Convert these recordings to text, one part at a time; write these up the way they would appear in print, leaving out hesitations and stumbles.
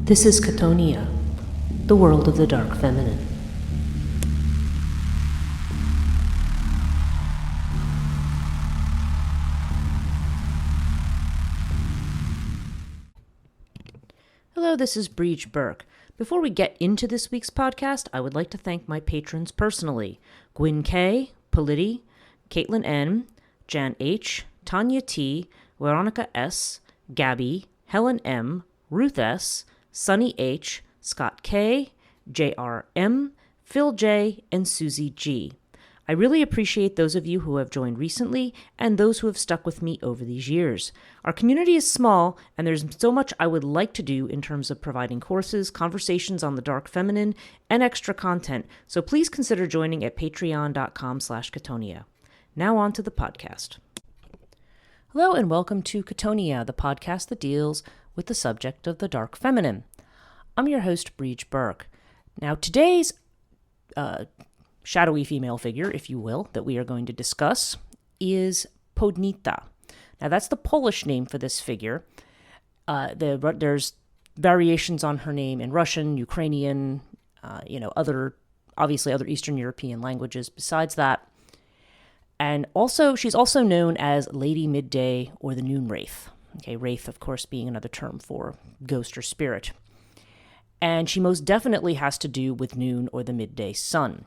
This is Chthonia, the world of the dark feminine. Hello, this is Breach Burke. Before we get into this week's podcast, I would like to thank my patrons personally: Gwyn K, Poludnica, Caitlin N, Jan H, Tanya T, Veronica S, Gabby, Helen M, Ruth S, Sunny H, Scott K, JR M, Phil J, and Susie G. I really appreciate those of you who have joined recently and those who have stuck with me over these years. Our community is small, and there's so much I would like to do in terms of providing courses, conversations on the dark feminine, and extra content, so please consider joining at patreon.com/Chthonia. Now on to the podcast. Hello and welcome to Chthonia, the podcast that deals with the subject of the dark feminine. I'm your host, Breach Burke. Now today's shadowy female figure, if you will, that we are going to discuss is Poludnica. Now that's the Polish name for this figure. There's variations on her name in Russian, Ukrainian, other Eastern European languages besides that. And also, she's also known as Lady Midday or the Noonwraith. Okay, wraith, of course, being another term for ghost or spirit. And she most definitely has to do with noon or the midday sun.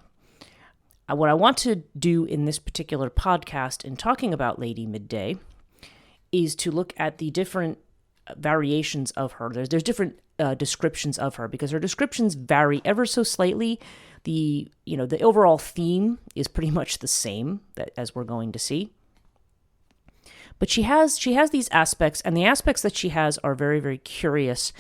What I want to do in this particular podcast in talking about Lady Midday is to look at the different variations of her. There's different descriptions of her because her descriptions vary ever so slightly. The overall theme is pretty much the same as we're going to see. But she has these aspects, and the aspects that she has are very, very curious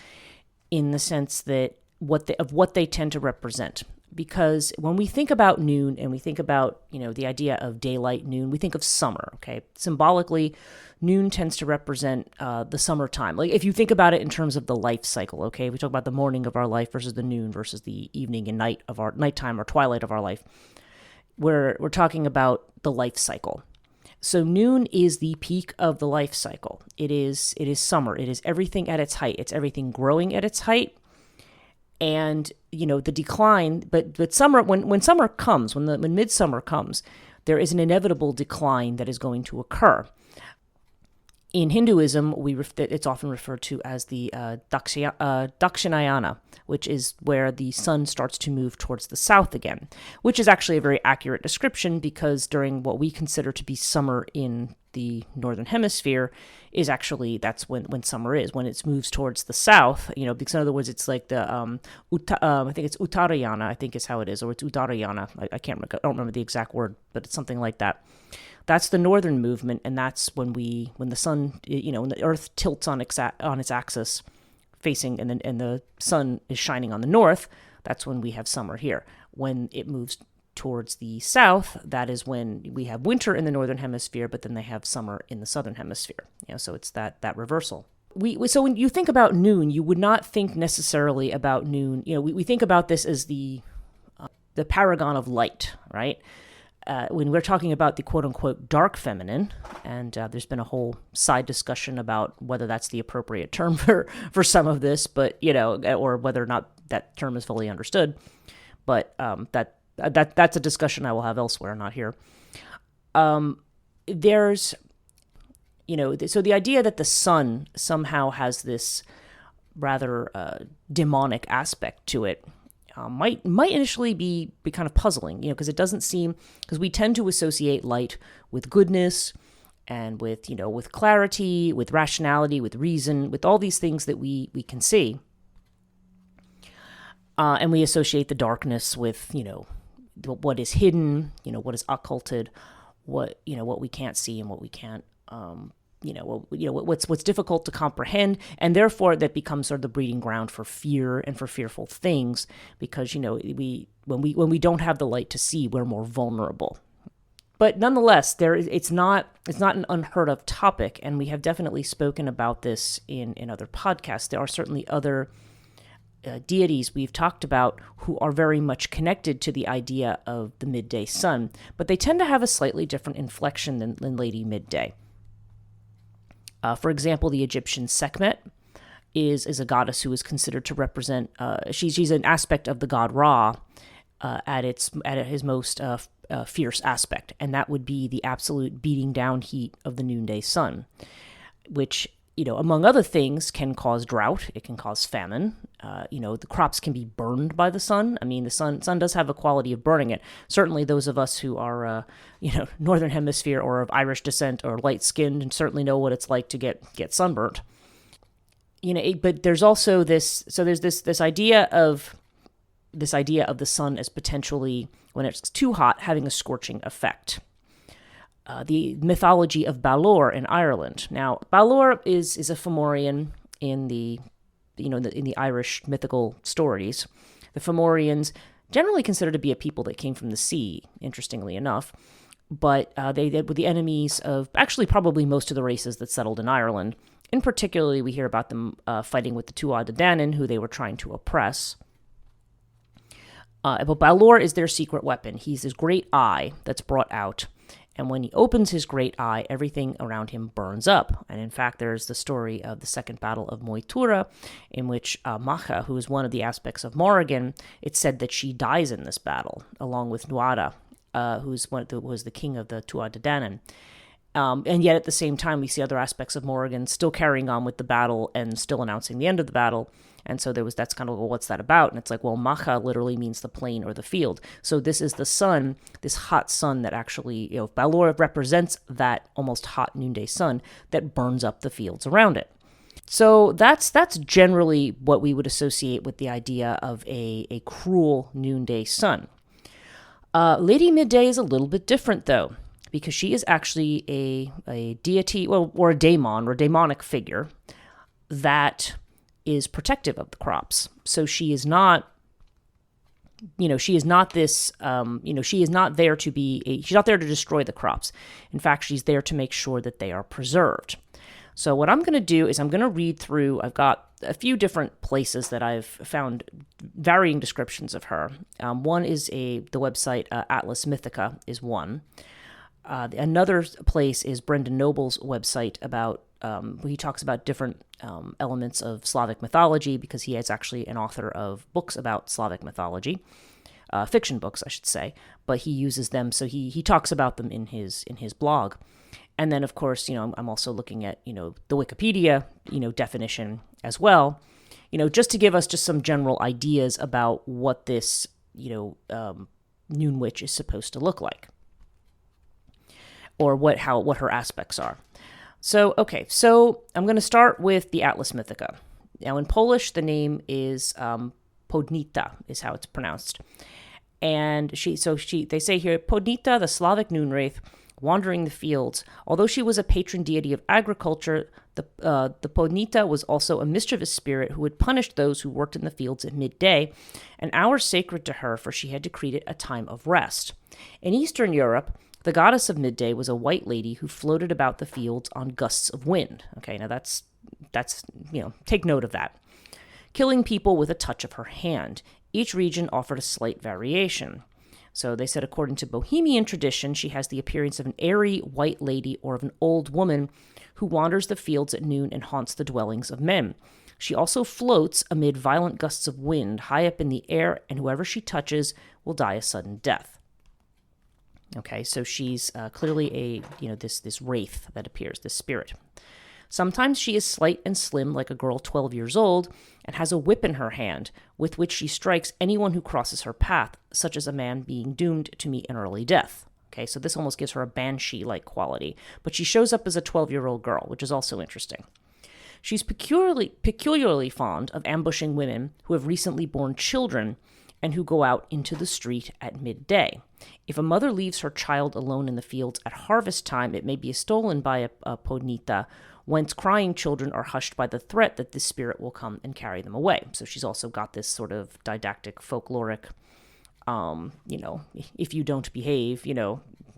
in the sense that what they tend to represent. Because when we think about noon and we think about, the idea of daylight noon, we think of summer, okay? Symbolically, noon tends to represent the summertime. Like if you think about it in terms of the life cycle, okay? We talk about the morning of our life versus the noon versus the evening and nighttime or twilight of our life. We're talking about the life cycle. So noon is the peak of the life cycle. It is summer. It is everything at its height. It's everything growing at its height. And, the decline, but summer, when summer comes, when midsummer comes, there is an inevitable decline that is going to occur. In Hinduism, it's often referred to as the Dakshinayana, which is where the sun starts to move towards the south again, which is actually a very accurate description because during what we consider to be summer in the northern hemisphere is actually, that's when summer is, when it moves towards the south, because in other words, it's like the, I think it's Uttarayana, I think is how it is, or it's Uttarayana. I don't remember the exact word, but it's something like that. That's the northern movement, and that's when the sun, when the Earth tilts on its axis, facing, and the sun is shining on the north. That's when we have summer here. When it moves towards the south, that is when we have winter in the northern hemisphere, but then they have summer in the southern hemisphere. So it's that reversal. So when you think about noon, you would not think necessarily about noon. We think about this as the paragon of light, right? When we're talking about the quote-unquote dark feminine, and there's been a whole side discussion about whether that's the appropriate term for some of this, but, or whether or not that term is fully understood. But that's a discussion I will have elsewhere, not here. There's, so the idea that the sun somehow has this rather demonic aspect to it, might initially be kind of puzzling, because it doesn't seem, because we tend to associate light with goodness and with clarity, with rationality, with reason, with all these things that we can see. And we associate the darkness with, what is hidden, what is occulted, what we can't see and what we can't, what's difficult to comprehend, and therefore that becomes sort of the breeding ground for fear and for fearful things, because when we don't have the light to see, we're more vulnerable. But nonetheless, it's not an unheard of topic, and we have definitely spoken about this in other podcasts. There are certainly other deities we've talked about who are very much connected to the idea of the midday sun, but they tend to have a slightly different inflection than Lady Midday. For example, the Egyptian Sekhmet is a goddess who is considered to represent. She's an aspect of the god Ra at his most fierce aspect, and that would be the absolute beating down heat of the noonday sun, which, among other things, can cause drought. It can cause famine. The crops can be burned by the sun. I mean, the sun does have a quality of burning it. Certainly those of us who are, Northern Hemisphere or of Irish descent or light-skinned and certainly know what it's like to get sunburnt. But there's also there's this idea of the sun as potentially, when it's too hot, having a scorching effect. The mythology of Balor in Ireland. Now, Balor is a Fomorian in the Irish mythical stories. The Fomorians, generally considered to be a people that came from the sea, interestingly enough, but they were the enemies of actually probably most of the races that settled in Ireland. In particular, we hear about them fighting with the Tuatha Dé Danann, who they were trying to oppress. But Balor is their secret weapon. He's this great eye that's brought out. And when he opens his great eye, everything around him burns up. And in fact, there's the story of the Second Battle of Moytura, in which Macha, who is one of the aspects of Morrigan, it's said that she dies in this battle, along with Nuada, who was the king of the Tuatha Dé Danann. And yet at the same time, we see other aspects of Morrigan still carrying on with the battle and still announcing the end of the battle. And so that's kind of, well, what's that about? And it's like, well, Macha literally means the plain or the field. So this is the sun, this hot sun that actually, Balor represents that almost hot noonday sun that burns up the fields around it. So that's generally what we would associate with the idea of a cruel noonday sun. Lady Midday is a little bit different, though, because she is actually a deity, or a daemon, or demonic figure that is protective of the crops. So she is not, she is not this, she is not there to she's not there to destroy the crops. In fact, she's there to make sure that they are preserved. So what I'm going to do is I'm going to read through, I've got a few different places that I've found varying descriptions of her. One is the website Atlas Mythica is one. Another place is Brendan Noble's website about, he talks about different elements of Slavic mythology, because he is actually an author of books about Slavic mythology, fiction books, I should say, but he uses them, so he talks about them in his blog. And then, of course, I'm also looking at, the Wikipedia, definition as well, just to give us just some general ideas about what this, noon witch is supposed to look like, or what her aspects are. So I'm going to start with the Atlas Mythica. Now, in Polish, the name is Poludnica, is how it's pronounced. And they say here, Poludnica, the Slavic Noonwraith, wandering the fields. Although she was a patron deity of agriculture, the Poludnica was also a mischievous spirit who would punish those who worked in the fields at midday, an hour sacred to her, for she had decreed it a time of rest. In Eastern Europe, the goddess of midday was a white lady who floated about the fields on gusts of wind. Okay, now that's take note of that. Killing people with a touch of her hand. Each region offered a slight variation. So they said, according to Bohemian tradition, she has the appearance of an airy white lady or of an old woman who wanders the fields at noon and haunts the dwellings of men. She also floats amid violent gusts of wind high up in the air, and whoever she touches will die a sudden death. Okay, so she's clearly this wraith that appears, this spirit. Sometimes she is slight and slim like a girl 12 years old and has a whip in her hand with which she strikes anyone who crosses her path, such as a man being doomed to meet an early death. Okay, so this almost gives her a banshee-like quality, but she shows up as a 12-year-old girl, which is also interesting. She's peculiarly fond of ambushing women who have recently born children and who go out into the street at midday. If a mother leaves her child alone in the fields at harvest time, it may be stolen by a Poludnica, whence crying children are hushed by the threat that this spirit will come and carry them away. So she's also got this sort of didactic, folkloric, if you don't behave,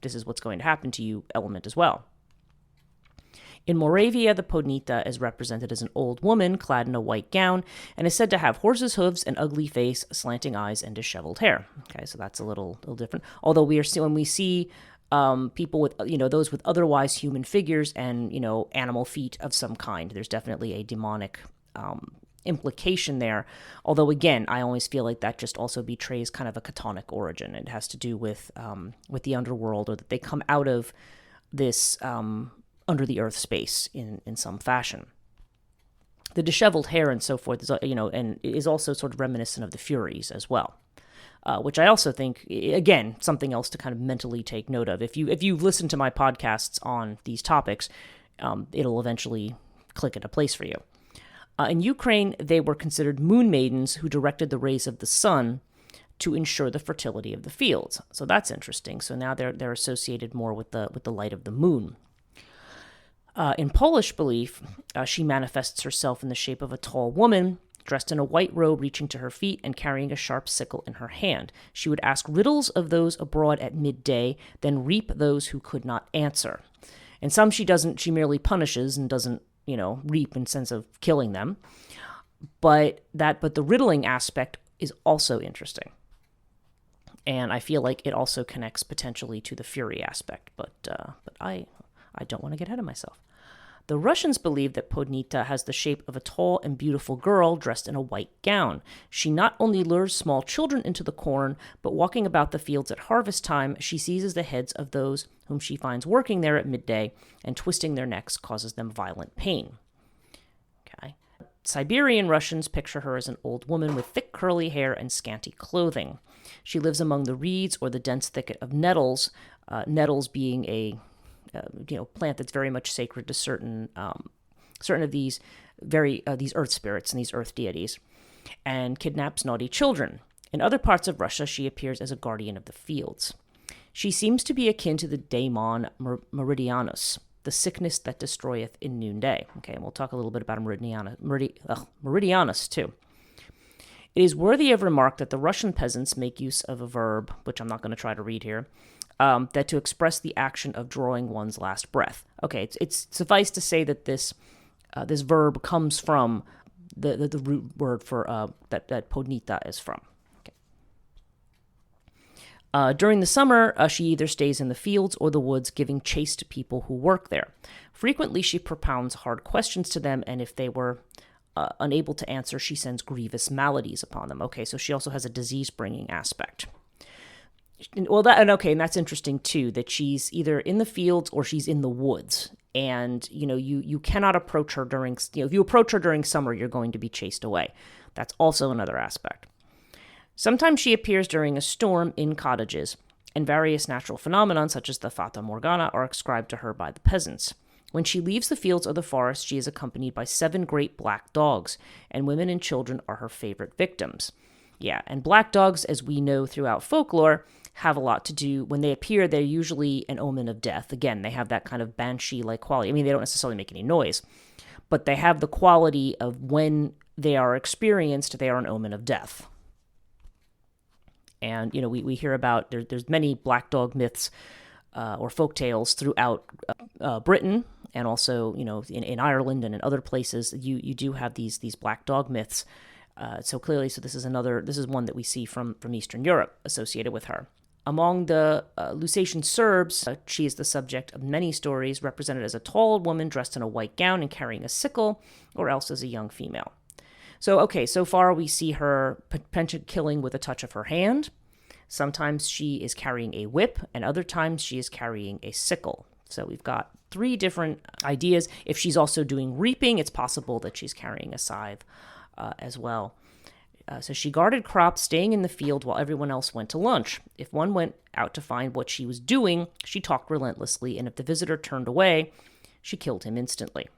this is what's going to happen to you element as well. In Moravia, the Poludnica is represented as an old woman clad in a white gown and is said to have horse's hooves, an ugly face, slanting eyes, and disheveled hair. Okay, so that's a little different. Although when we see people with, those with otherwise human figures and, animal feet of some kind, there's definitely a demonic implication there. Although, again, I always feel like that just also betrays kind of a Chtonic origin. It has to do with the underworld, or that they come out of this under the earth space in some fashion. The disheveled hair and so forth is, and is also sort of reminiscent of the Furies as well. Which I also think, again, something else to kind of mentally take note of. If you listen to my podcasts on these topics, it'll eventually click into place for you. In Ukraine, they were considered moon maidens who directed the rays of the sun to ensure the fertility of the fields. So that's interesting. So now they're associated more with the light of the moon. In Polish belief, she manifests herself in the shape of a tall woman, dressed in a white robe reaching to her feet and carrying a sharp sickle in her hand. She would ask riddles of those abroad at midday, then reap those who could not answer. And some she doesn't, she merely punishes and doesn't, reap in sense of killing them. But the riddling aspect is also interesting. And I feel like it also connects potentially to the Fury aspect, but I don't want to get ahead of myself. The Russians believe that Poludnica has the shape of a tall and beautiful girl dressed in a white gown. She not only lures small children into the corn, but walking about the fields at harvest time, she seizes the heads of those whom she finds working there at midday, and twisting their necks causes them violent pain. Okay. Siberian Russians picture her as an old woman with thick curly hair and scanty clothing. She lives among the reeds or the dense thicket of nettles, nettles being a plant that's very much sacred to certain of these these earth spirits and these earth deities, and kidnaps naughty children. In other parts of Russia, she appears as a guardian of the fields. She seems to be akin to the daemon Meridianus, the sickness that destroyeth in noonday. Okay, and we'll talk a little bit about Meridianus too. It is worthy of remark that the Russian peasants make use of a verb, which I'm not going to try to read here, that to express the action of drawing one's last breath. Okay, it's suffice to say that this verb comes from the root word for that Poludnica is from. Okay. During the summer, she either stays in the fields or the woods, giving chase to people who work there. Frequently, she propounds hard questions to them, and if they were unable to answer, she sends grievous maladies upon them. Okay, so she also has a disease-bringing aspect. Well, and that's interesting too, that she's either in the fields or she's in the woods. And, you cannot approach her during, if you approach her during summer, you're going to be chased away. That's also another aspect. Sometimes she appears during a storm in cottages, and various natural phenomena, such as the Fata Morgana, are ascribed to her by the peasants. When she leaves the fields or the forest, she is accompanied by 7 great black dogs, and women and children are her favorite victims. Yeah, and black dogs, as we know throughout folklore, have a lot to do. When they appear, they're usually an omen of death. Again, they have that kind of banshee-like quality. I mean, they don't necessarily make any noise, but they have the quality of when they are experienced, they are an omen of death. And, we hear about, there's many black dog myths or folk tales throughout Britain, and also, in Ireland and in other places. You do have these black dog myths. So this is one that we see from Eastern Europe associated with her. Among the Lusatian Serbs, she is the subject of many stories, represented as a tall woman dressed in a white gown and carrying a sickle, or else as a young female. So far we see her potentially killing with a touch of her hand. Sometimes she is carrying a whip, and other times she is carrying a sickle. So we've got 3 different ideas. If she's also doing reaping, it's possible that she's carrying a scythe as well. So she guarded crops, staying in the field while everyone else went to lunch. If one went out to find what she was doing, she talked relentlessly, and if the visitor turned away, she killed him instantly.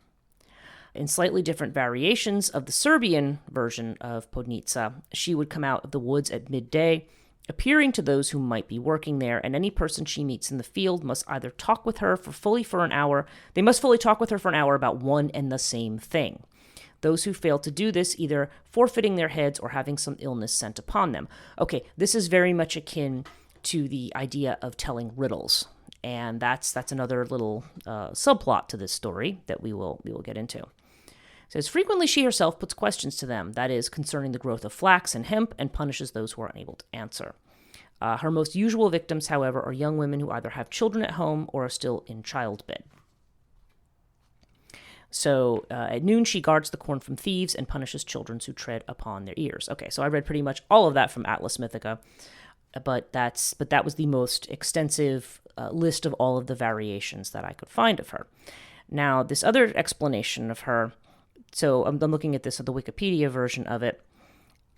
In slightly different variations of the Serbian version of Poludnica, she would come out of the woods at midday, appearing to those who might be working there, and any person she meets in the field must either talk with her for an hour. They must fully talk with her for an hour about one and the same thing. Those who fail to do this, either forfeiting their heads or having some illness sent upon them. Okay, this is very much akin to the idea of telling riddles, and that's another little subplot to this story that we will get into. It says, frequently she herself puts questions to them, that is, concerning the growth of flax and hemp, and punishes those who are unable to answer. Her most usual victims, however, are young women who either have children at home or are still in childbed. So at noon, she guards the corn from thieves and punishes children who tread upon their ears. Okay, so I read pretty much all of that from Atlas Mythica, but that was the most extensive list of all of the variations that I could find of her. Now, this other explanation of her, so I'm looking at this at the Wikipedia version of it,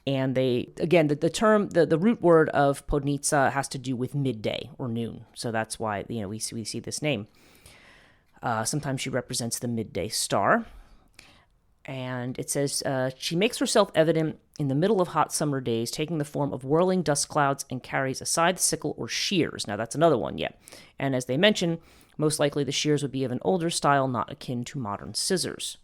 and they, again, the term, the root word of Poludnica has to do with midday or noon. So that's why, we see this name. Sometimes she represents the midday star. And it says, she makes herself evident in the middle of hot summer days, taking the form of whirling dust clouds, and carries a scythe, sickle, or shears. Now, that's another one, yeah. And as they mention, most likely the shears would be of an older style, not akin to modern scissors.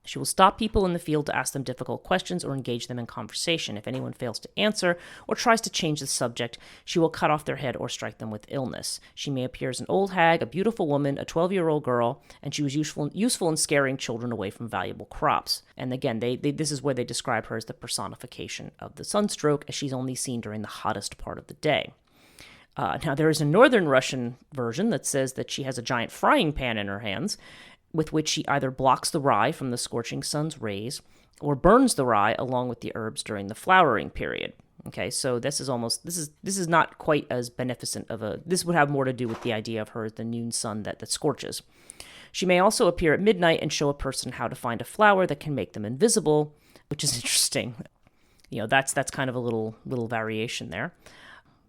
She will stop people in the field to ask them difficult questions or engage them in conversation. If anyone fails to answer or tries to change the subject, she will cut off their head or strike them with illness. She may appear as an old hag, a beautiful woman, a 12-year-old girl, and she was useful in scaring children away from valuable crops. And again, this is where they describe her as the personification of the sunstroke, as she's only seen during the hottest part of the day. Now, there is a northern Russian version that says that she has a giant frying pan in her hands, with which she either blocks the rye from the scorching sun's rays or burns the rye along with the herbs during the flowering period. Okay, so this is not quite as beneficent of this would have more to do with the idea of her as the noon sun that scorches. She may also appear at midnight and show a person how to find a flower that can make them invisible, which is interesting. That's kind of a little variation there.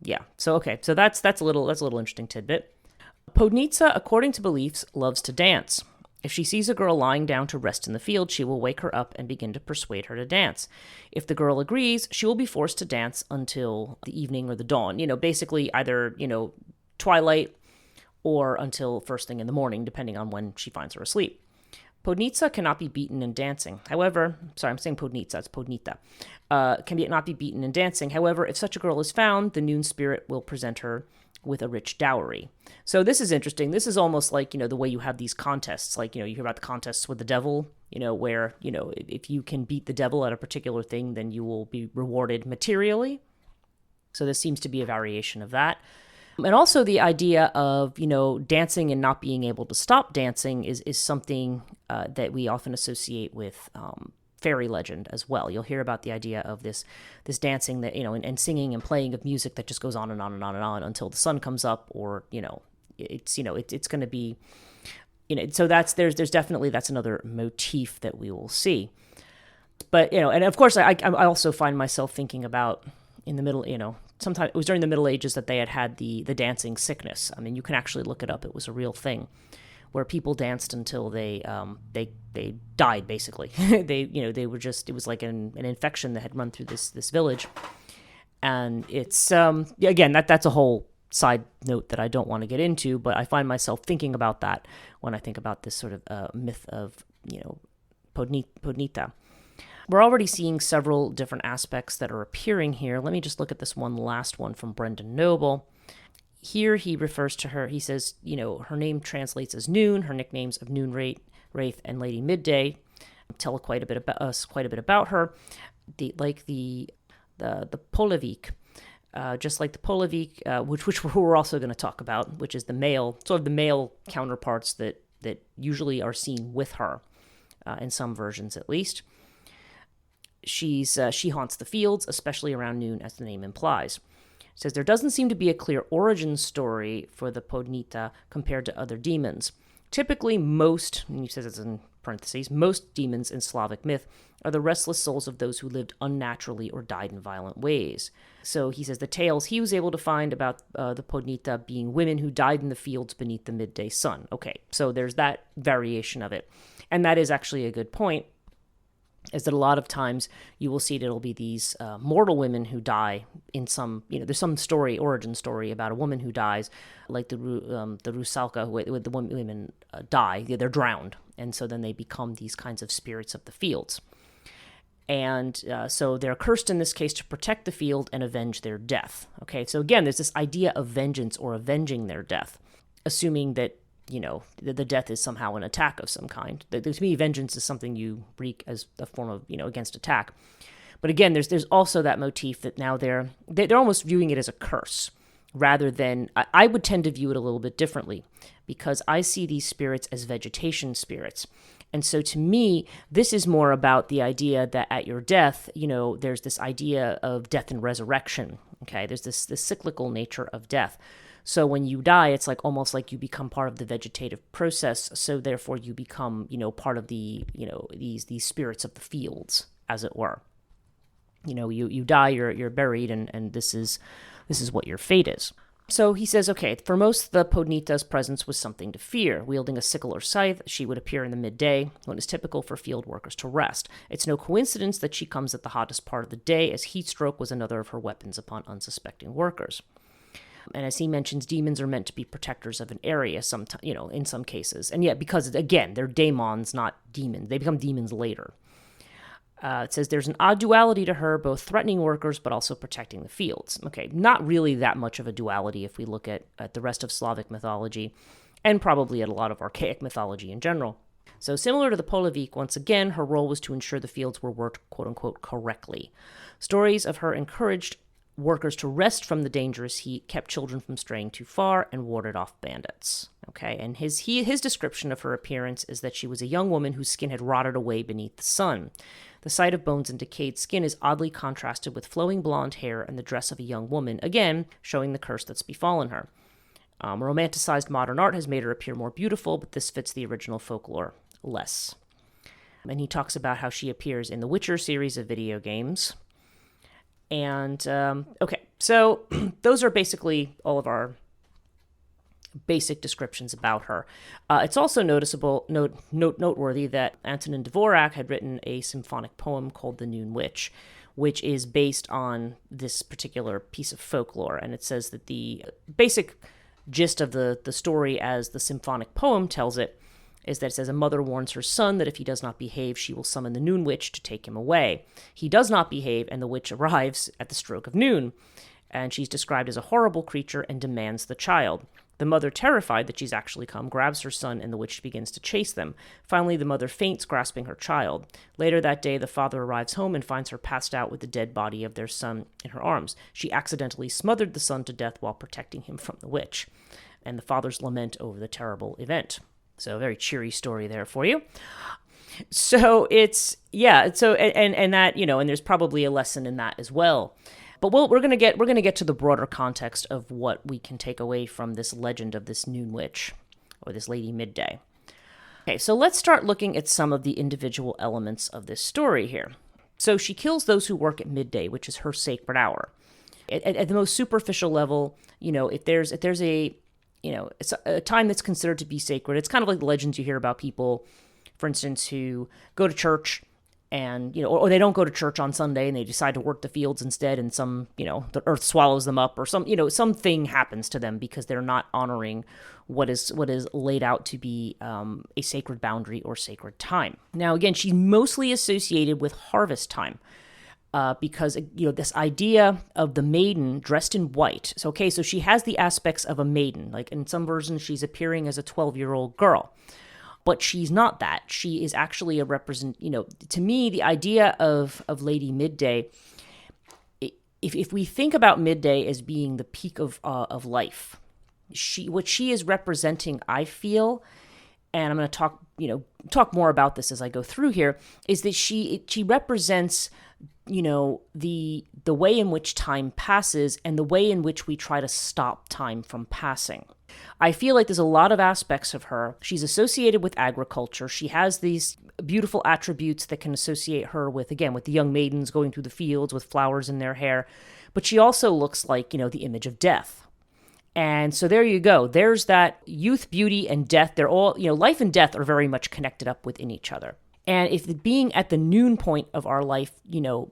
Yeah, so that's a little interesting tidbit. Poludnica, according to beliefs, loves to dance. If she sees a girl lying down to rest in the field, she will wake her up and begin to persuade her to dance. If the girl agrees, she will be forced to dance until the evening or the dawn. Basically either, twilight or until first thing in the morning, depending on when she finds her asleep. Poludnica cannot be beaten in dancing. However, sorry, I'm saying Poludnica, it's Poludnica. Not be beaten in dancing. However, if such a girl is found, the noon spirit will present her with a rich dowry. So this is interesting. This is almost like, the way you have these contests, like, you hear about the contests with the devil, where, if you can beat the devil at a particular thing, then you will be rewarded materially. So this seems to be a variation of that. And also the idea of, dancing and not being able to stop dancing is something that we often associate with fairy legend as well. You'll hear about the idea of this dancing that, and singing and playing of music that just goes on and on and on and on until the sun comes up, or, it's going to be, so there's definitely, that's another motif that we will see. But, and of course I also find myself thinking about in the middle, sometimes it was during the Middle Ages that they had the dancing sickness. I mean, you can actually look it up. It was a real thing, where people danced until they died, basically. They were just, it was like an infection that had run through this village. And it's, again, that's a whole side note that I don't want to get into, but I find myself thinking about that when I think about this sort of myth of, Poludnica. We're already seeing several different aspects that are appearing here. Let me just look at this one last one from Brendan Noble. Here he refers to her, he says, her name translates as Noon, her nicknames of Noonwraith and Lady Midday tell quite a bit about her. The Polevik, just like the Polevik, which we're also going to talk about, which is the male counterparts that usually are seen with her, in some versions at least. She haunts the fields, especially around noon, as the name implies. It says there doesn't seem to be a clear origin story for the Poludnica compared to other demons. Typically, most, and he says it's in parentheses, most demons in Slavic myth are the restless souls of those who lived unnaturally or died in violent ways. So he says the tales he was able to find about the Poludnica being women who died in the fields beneath the midday sun. Okay, so there's that variation of it. And that is actually a good point, is that a lot of times you will see that it'll be these mortal women who die in some, there's some origin story about a woman who dies, like the Rusalka, where the women die, they're drowned, and so then they become these kinds of spirits of the fields. And so they're cursed in this case to protect the field and avenge their death. Okay, so again, there's this idea of vengeance or avenging their death, assuming that the death is somehow an attack of some kind. To me, vengeance is something you wreak as a form of, against attack. But again, there's also that motif that now they're almost viewing it as a curse, rather than, I would tend to view it a little bit differently, because I see these spirits as vegetation spirits. And so to me, this is more about the idea that at your death, there's this idea of death and resurrection. Okay, there's this cyclical nature of death. So when you die, it's like almost like you become part of the vegetative process. So therefore you become, part of the, these spirits of the fields, as it were. You die, you're buried, and this is what your fate is. So he says, okay, for most, the Poludnica's presence was something to fear. Wielding a sickle or scythe, she would appear in the midday, when it's typical for field workers to rest. It's no coincidence that she comes at the hottest part of the day, as heat stroke was another of her weapons upon unsuspecting workers. And as he mentions, demons are meant to be protectors of an area, in some cases. And yet, because, again, they're daemons, not demons. They become demons later. It says there's an odd duality to her, both threatening workers but also protecting the fields. Okay, not really that much of a duality if we look at the rest of Slavic mythology, and probably at a lot of archaic mythology in general. So similar to the Poluvik, once again, her role was to ensure the fields were worked, quote-unquote, correctly. Stories of her encouraged workers to rest from the dangerous heat, kept children from straying too far, and warded off bandits. Okay, and his description of her appearance is that she was a young woman whose skin had rotted away beneath the sun. The sight of bones and decayed skin is oddly contrasted with flowing blonde hair and the dress of a young woman, again showing the curse that's befallen her. Romanticized modern art has made her appear more beautiful, but this fits the original folklore less. And he talks about how she appears in the Witcher series of video games. And, okay, so those are basically all of our basic descriptions about her. It's also noteworthy that Antonin Dvorak had written a symphonic poem called The Noon Witch, which is based on this particular piece of folklore. And it says that the basic gist of the story as the symphonic poem tells it is that it says a mother warns her son that if he does not behave, she will summon the Noon Witch to take him away. He does not behave, and the witch arrives at the stroke of noon. And she's described as a horrible creature and demands the child. The mother, terrified that she's actually come, grabs her son, and the witch begins to chase them. Finally, the mother faints, grasping her child. Later that day, the father arrives home and finds her passed out with the dead body of their son in her arms. She accidentally smothered the son to death while protecting him from the witch. And the father's lament over the terrible event. So a very cheery story there for you. So it's, and that, and there's probably a lesson in that as well. But we're gonna get to the broader context of what we can take away from this legend of this Noon Witch, or this Lady Midday. Okay, so let's start looking at some of the individual elements of this story here. So she kills those who work at midday, which is her sacred hour. At the most superficial level, if there's a it's a time that's considered to be sacred. It's kind of like the legends you hear about people, for instance, who go to church and, or they don't go to church on Sunday and they decide to work the fields instead, and the earth swallows them up, or something happens to them because they're not honoring what is laid out to be a sacred boundary or sacred time. Now, again, she's mostly associated with harvest time. Because, this idea of the maiden dressed in white. So she has the aspects of a maiden. Like in some versions, she's appearing as a 12-year-old girl. But she's not that. She is actually to me, the idea of Lady Midday, if we think about midday as being the peak of life, what she is representing, I feel, and I'm going to talk more about this as I go through here, is that she represents the way in which time passes and the way in which we try to stop time from passing. I feel like there's a lot of aspects of her. She's associated with agriculture. She has these beautiful attributes that can associate her with the young maidens going through the fields with flowers in their hair. But she also looks like, the image of death. And so there you go. There's that youth, beauty, and death. They're all, life and death are very much connected up within each other. And if the being at the noon point of our life,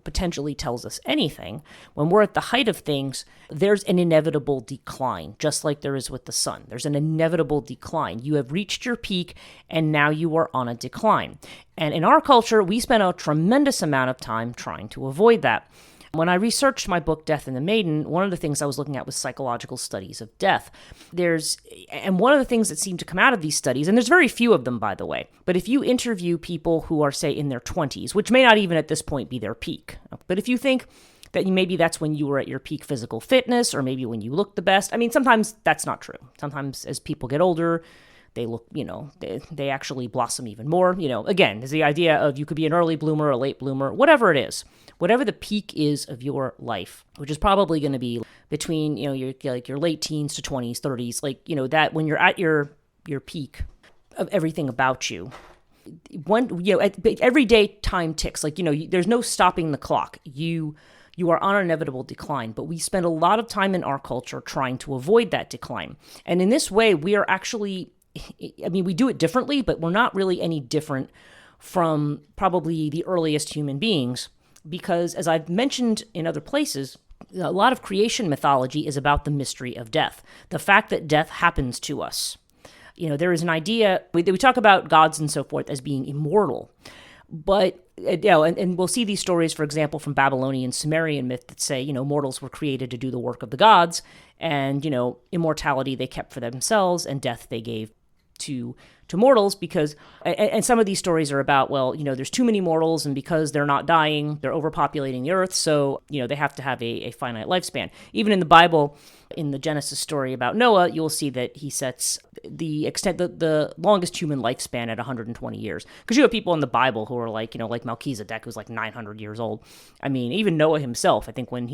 potentially tells us anything, when we're at the height of things, there's an inevitable decline, just like there is with the sun. There's an inevitable decline. You have reached your peak, and now you are on a decline. And in our culture, we spend a tremendous amount of time trying to avoid that. When I researched my book, Death and the Maiden, one of the things I was looking at was psychological studies of death. And one of the things that seemed to come out of these studies, and there's very few of them, by the way, but if you interview people who are, say, in their 20s, which may not even at this point be their peak, but if you think that maybe that's when you were at your peak physical fitness, or maybe when you looked the best, sometimes that's not true. Sometimes as people get older, they look, they actually blossom even more. Again, there's the idea of you could be an early bloomer, a late bloomer, whatever it is, whatever the peak is of your life, which is probably going to be between, your late teens to 20s, 30s, that when you're at your peak of everything about you. Every day time ticks. There's no stopping the clock. You are on an inevitable decline, but we spend a lot of time in our culture trying to avoid that decline. And in this way, we are actually, we do it differently, but we're not really any different from probably the earliest human beings, because as I've mentioned in other places, a lot of creation mythology is about the mystery of death, the fact that death happens to us. There is an idea, we talk about gods and so forth as being immortal, but, and we'll see these stories, for example, from Babylonian, Sumerian myth that say, mortals were created to do the work of the gods, and, immortality they kept for themselves, and death they gave to mortals, because, and some of these stories are about, there's too many mortals, and because they're not dying, they're overpopulating the earth, so, they have to have a finite lifespan. Even in the Bible, in the Genesis story about Noah, you'll see that he sets the longest human lifespan at 120 years. Because you have people in the Bible who are like Melchizedek, who's like 900 years old. Even Noah himself, I think when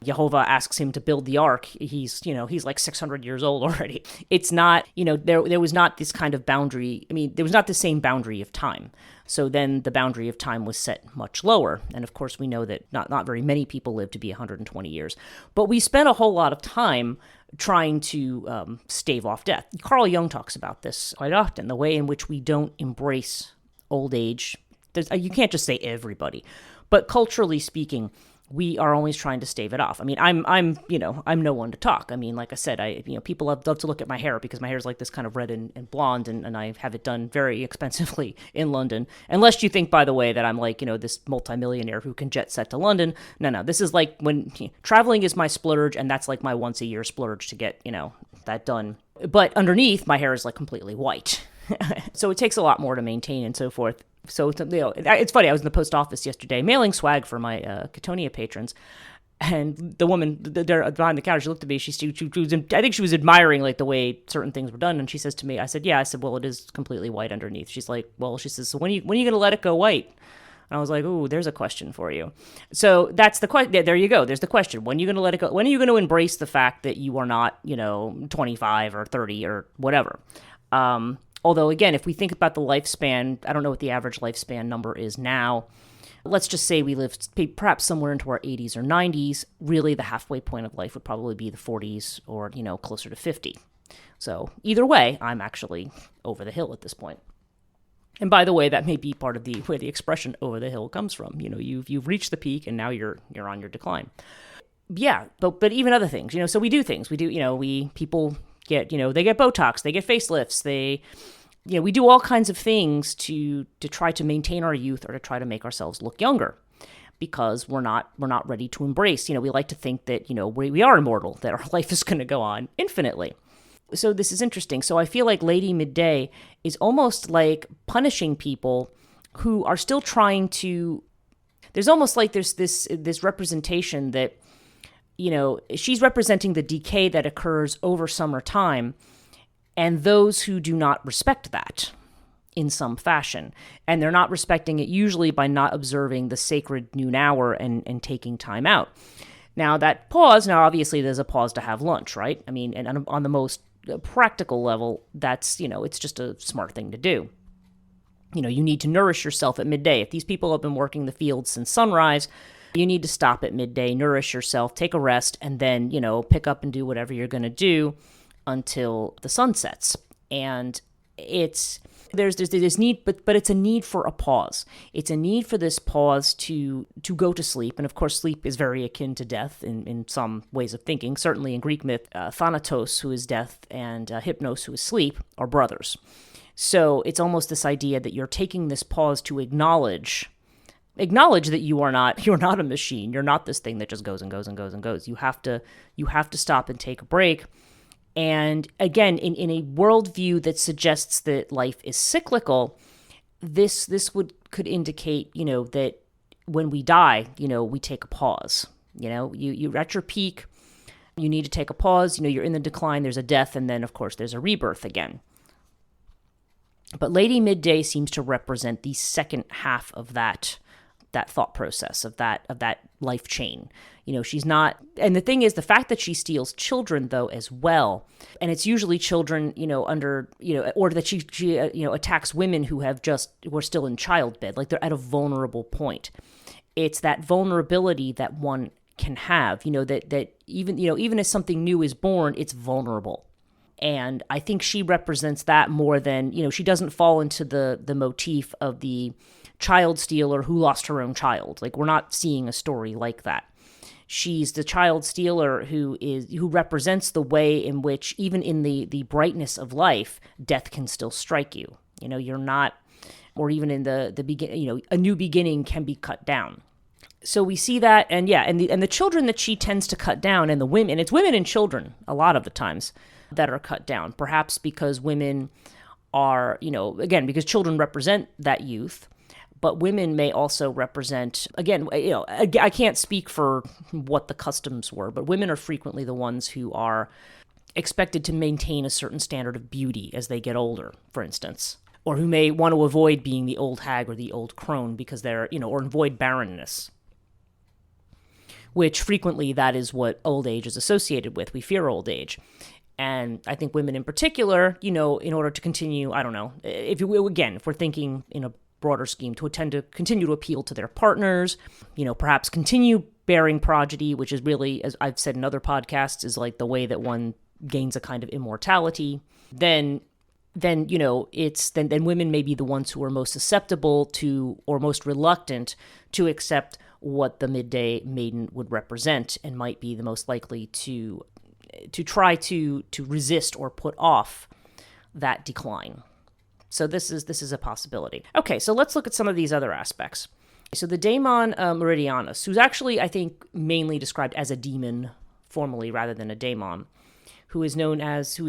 Jehovah asks him to build the ark, he's like 600 years old already. It's not, there was not this kind of boundary. There was not the same boundary of time. So then the boundary of time was set much lower. And of course, we know that not very many people live to be 120 years. But we spent a whole lot of time trying to stave off death. Carl Jung talks about this quite often, the way in which we don't embrace old age. You can't just say everybody, but culturally speaking, we are always trying to stave it off. I'm no one to talk. Like I said, people love to look at my hair because my hair is like this kind of red and blonde, and I have it done very expensively in London. Unless you think, by the way, that I'm like, this multimillionaire who can jet set to London. No, this is like when traveling is my splurge, and that's like my once a year splurge to get, that done. But underneath, my hair is like completely white. So it takes a lot more to maintain and so forth. So, it's funny, I was in the post office yesterday mailing swag for my Chthonia patrons, and the woman there behind the counter, she looked at me, I think she was admiring like the way certain things were done, and she says to me, I said, well, it is completely white underneath. She's like, she says, so when are you going to let it go white? And I was like, ooh, there's a question for you. So that's the question. There you go. There's the question. When are you going to let it go? When are you going to embrace the fact that you are not, 25 or 30 or whatever? Although, again, if we think about the lifespan, I don't know what the average lifespan number is now. Let's just say we live perhaps somewhere into our 80s or 90s. Really, the halfway point of life would probably be the 40s or, closer to 50. So either way, I'm actually over the hill at this point. And by the way, that may be part of where the expression "over the hill" comes from. You've reached the peak and now you're on your decline. Yeah, but even other things. So we do things. We do. People get, they get Botox, they get facelifts, we do all kinds of things to try to maintain our youth or to try to make ourselves look younger, because we're not ready to embrace. We like to think that we are immortal, that our life is going to go on infinitely. So this is interesting. So I feel like Lady Midday is almost like punishing people who are still trying to. There's almost like there's this representation that, she's representing the decay that occurs over summertime, and those who do not respect that in some fashion. And they're not respecting it usually by not observing the sacred noon hour and taking time out. Now that pause, obviously there's a pause to have lunch, right? And on the most practical level, that's, it's just a smart thing to do. You need to nourish yourself at midday. If these people have been working the fields since sunrise, you need to stop at midday, nourish yourself, take a rest, and then, pick up and do whatever you're going to do until the sun sets. And there's this need, but it's a need for a pause. It's a need for this pause to go to sleep. And of course, sleep is very akin to death in some ways of thinking. Certainly in Greek myth, Thanatos, who is death, and Hypnos, who is sleep, are brothers. So it's almost this idea that you're taking this pause to acknowledge that you're not a machine. You're not this thing that just goes and goes and goes and goes. You have to stop and take a break. And again, in a worldview that suggests that life is cyclical, this could indicate, that when we die, we take a pause. You're at your peak, you need to take a pause. You're in the decline, there's a death, and then of course there's a rebirth again. But Lady Midday seems to represent the second half of that thought process, of that life chain. She's not, and the thing is, the fact that she steals children though as well, and it's usually children, under, or that she attacks women who are still in childbed, like they're at a vulnerable point. It's that vulnerability that one can have, that even as something new is born, it's vulnerable. And I think she represents that more than, she doesn't fall into the motif of the child stealer who lost her own child. Like, we're not seeing a story like that. She's the child stealer who represents the way in which, even in the brightness of life, death can still strike you. You're not, or even in the beginning, a new beginning can be cut down. So we see that, and the children that she tends to cut down, and the women, it's women and children a lot of the times that are cut down, perhaps because women are, again, because children represent that youth, but women may also represent, again, I can't speak for what the customs were, but women are frequently the ones who are expected to maintain a certain standard of beauty as they get older, for instance, or who may want to avoid being the old hag or the old crone because they're, or avoid barrenness, which frequently that is what old age is associated with. We fear old age. And I think women in particular, in order to continue, I don't know, if we're thinking in a broader scheme, to continue to appeal to their partners, perhaps continue bearing progeny, which is really, as I've said in other podcasts, is like the way that one gains a kind of immortality. Then women may be the ones who are most susceptible to, or most reluctant to accept what the midday maiden would represent, and might be the most likely to try to resist or put off that decline. So this is a possibility. Okay, so let's look at some of these other aspects. So the daemon Meridianus, who's actually, I think, mainly described as a demon formally rather than a daemon, who is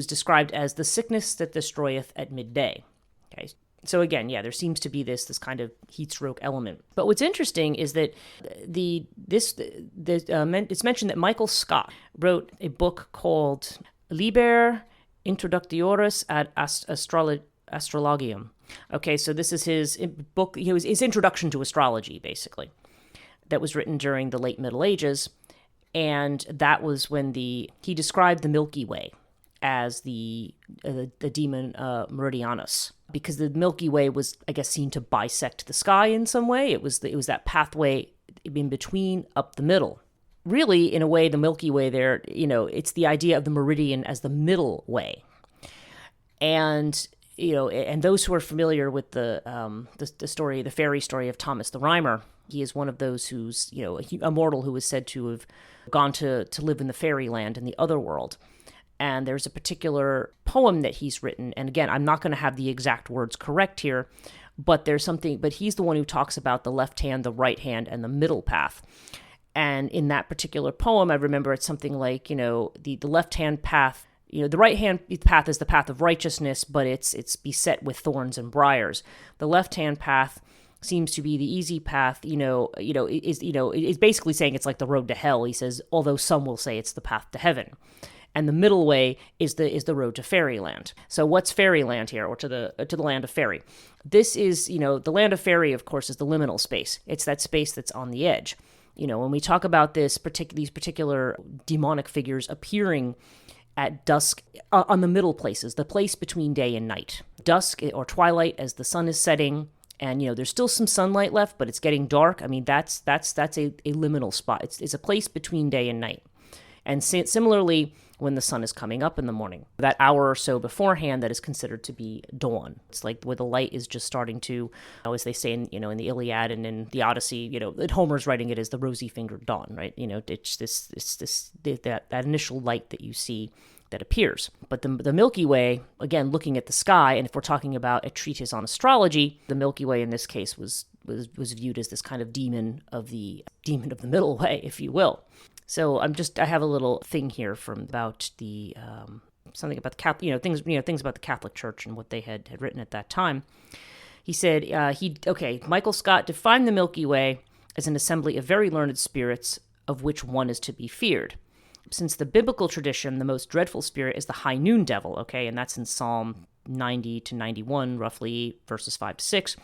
described as the sickness that destroyeth at midday. Okay, so again, there seems to be this kind of heat stroke element. But what's interesting is that it's mentioned that Michael Scott wrote a book called Liber Introductionis ad Astrologium. Okay, so this is his book, his introduction to astrology, basically, that was written during the late Middle Ages. And that was when he described the Milky Way as the demon Meridianus, because the Milky Way was, I guess, seen to bisect the sky in some way. It was that pathway in between, up the middle. Really, in a way, the Milky Way there, it's the idea of the meridian as the middle way. And and those who are familiar with the story, the fairy story of Thomas the Rhymer, he is one of those who's, a mortal who is said to have gone to live in the fairyland in the other world. And there's a particular poem that he's written, and again, I'm not going to have the exact words correct here, but he's the one who talks about the left hand, the right hand, and the middle path. And in that particular poem, I remember it's something like, the left hand path, the right hand path is the path of righteousness, but it's beset with thorns and briars. The left hand path seems to be the easy path, is basically saying it's like the road to hell. He says, although some will say it's the path to heaven. And the middle way is the road to fairyland. So what's fairyland here, or to the land of fairy? This is, the land of fairy, of course, is the liminal space. It's that space that's on the edge. When we talk about these particular demonic figures appearing at dusk on the middle places, the place between day and night. Dusk or twilight as the sun is setting, and there's still some sunlight left, but it's getting dark. I mean, that's a liminal spot. It's a place between day and night. And similarly, when the sun is coming up in the morning, that hour or so beforehand, that is considered to be dawn. It's like where the light is just starting to, as they say in the Iliad and in the Odyssey, Homer's writing it as the rosy-fingered dawn, right? It's that initial light that you see that appears. But the Milky Way, again, looking at the sky, and if we're talking about a treatise on astrology, the Milky Way in this case was viewed as this kind of demon of the middle way, if you will. So I have a little thing here about the something about the Catholic, things about the Catholic Church and what they had written at that time. He said Michael Scott defined the Milky Way as an assembly of very learned spirits, of which one is to be feared. Since the biblical tradition, the most dreadful spirit is the high noon devil, and that's in Psalm 90 to 91, roughly, verses 5 to 6.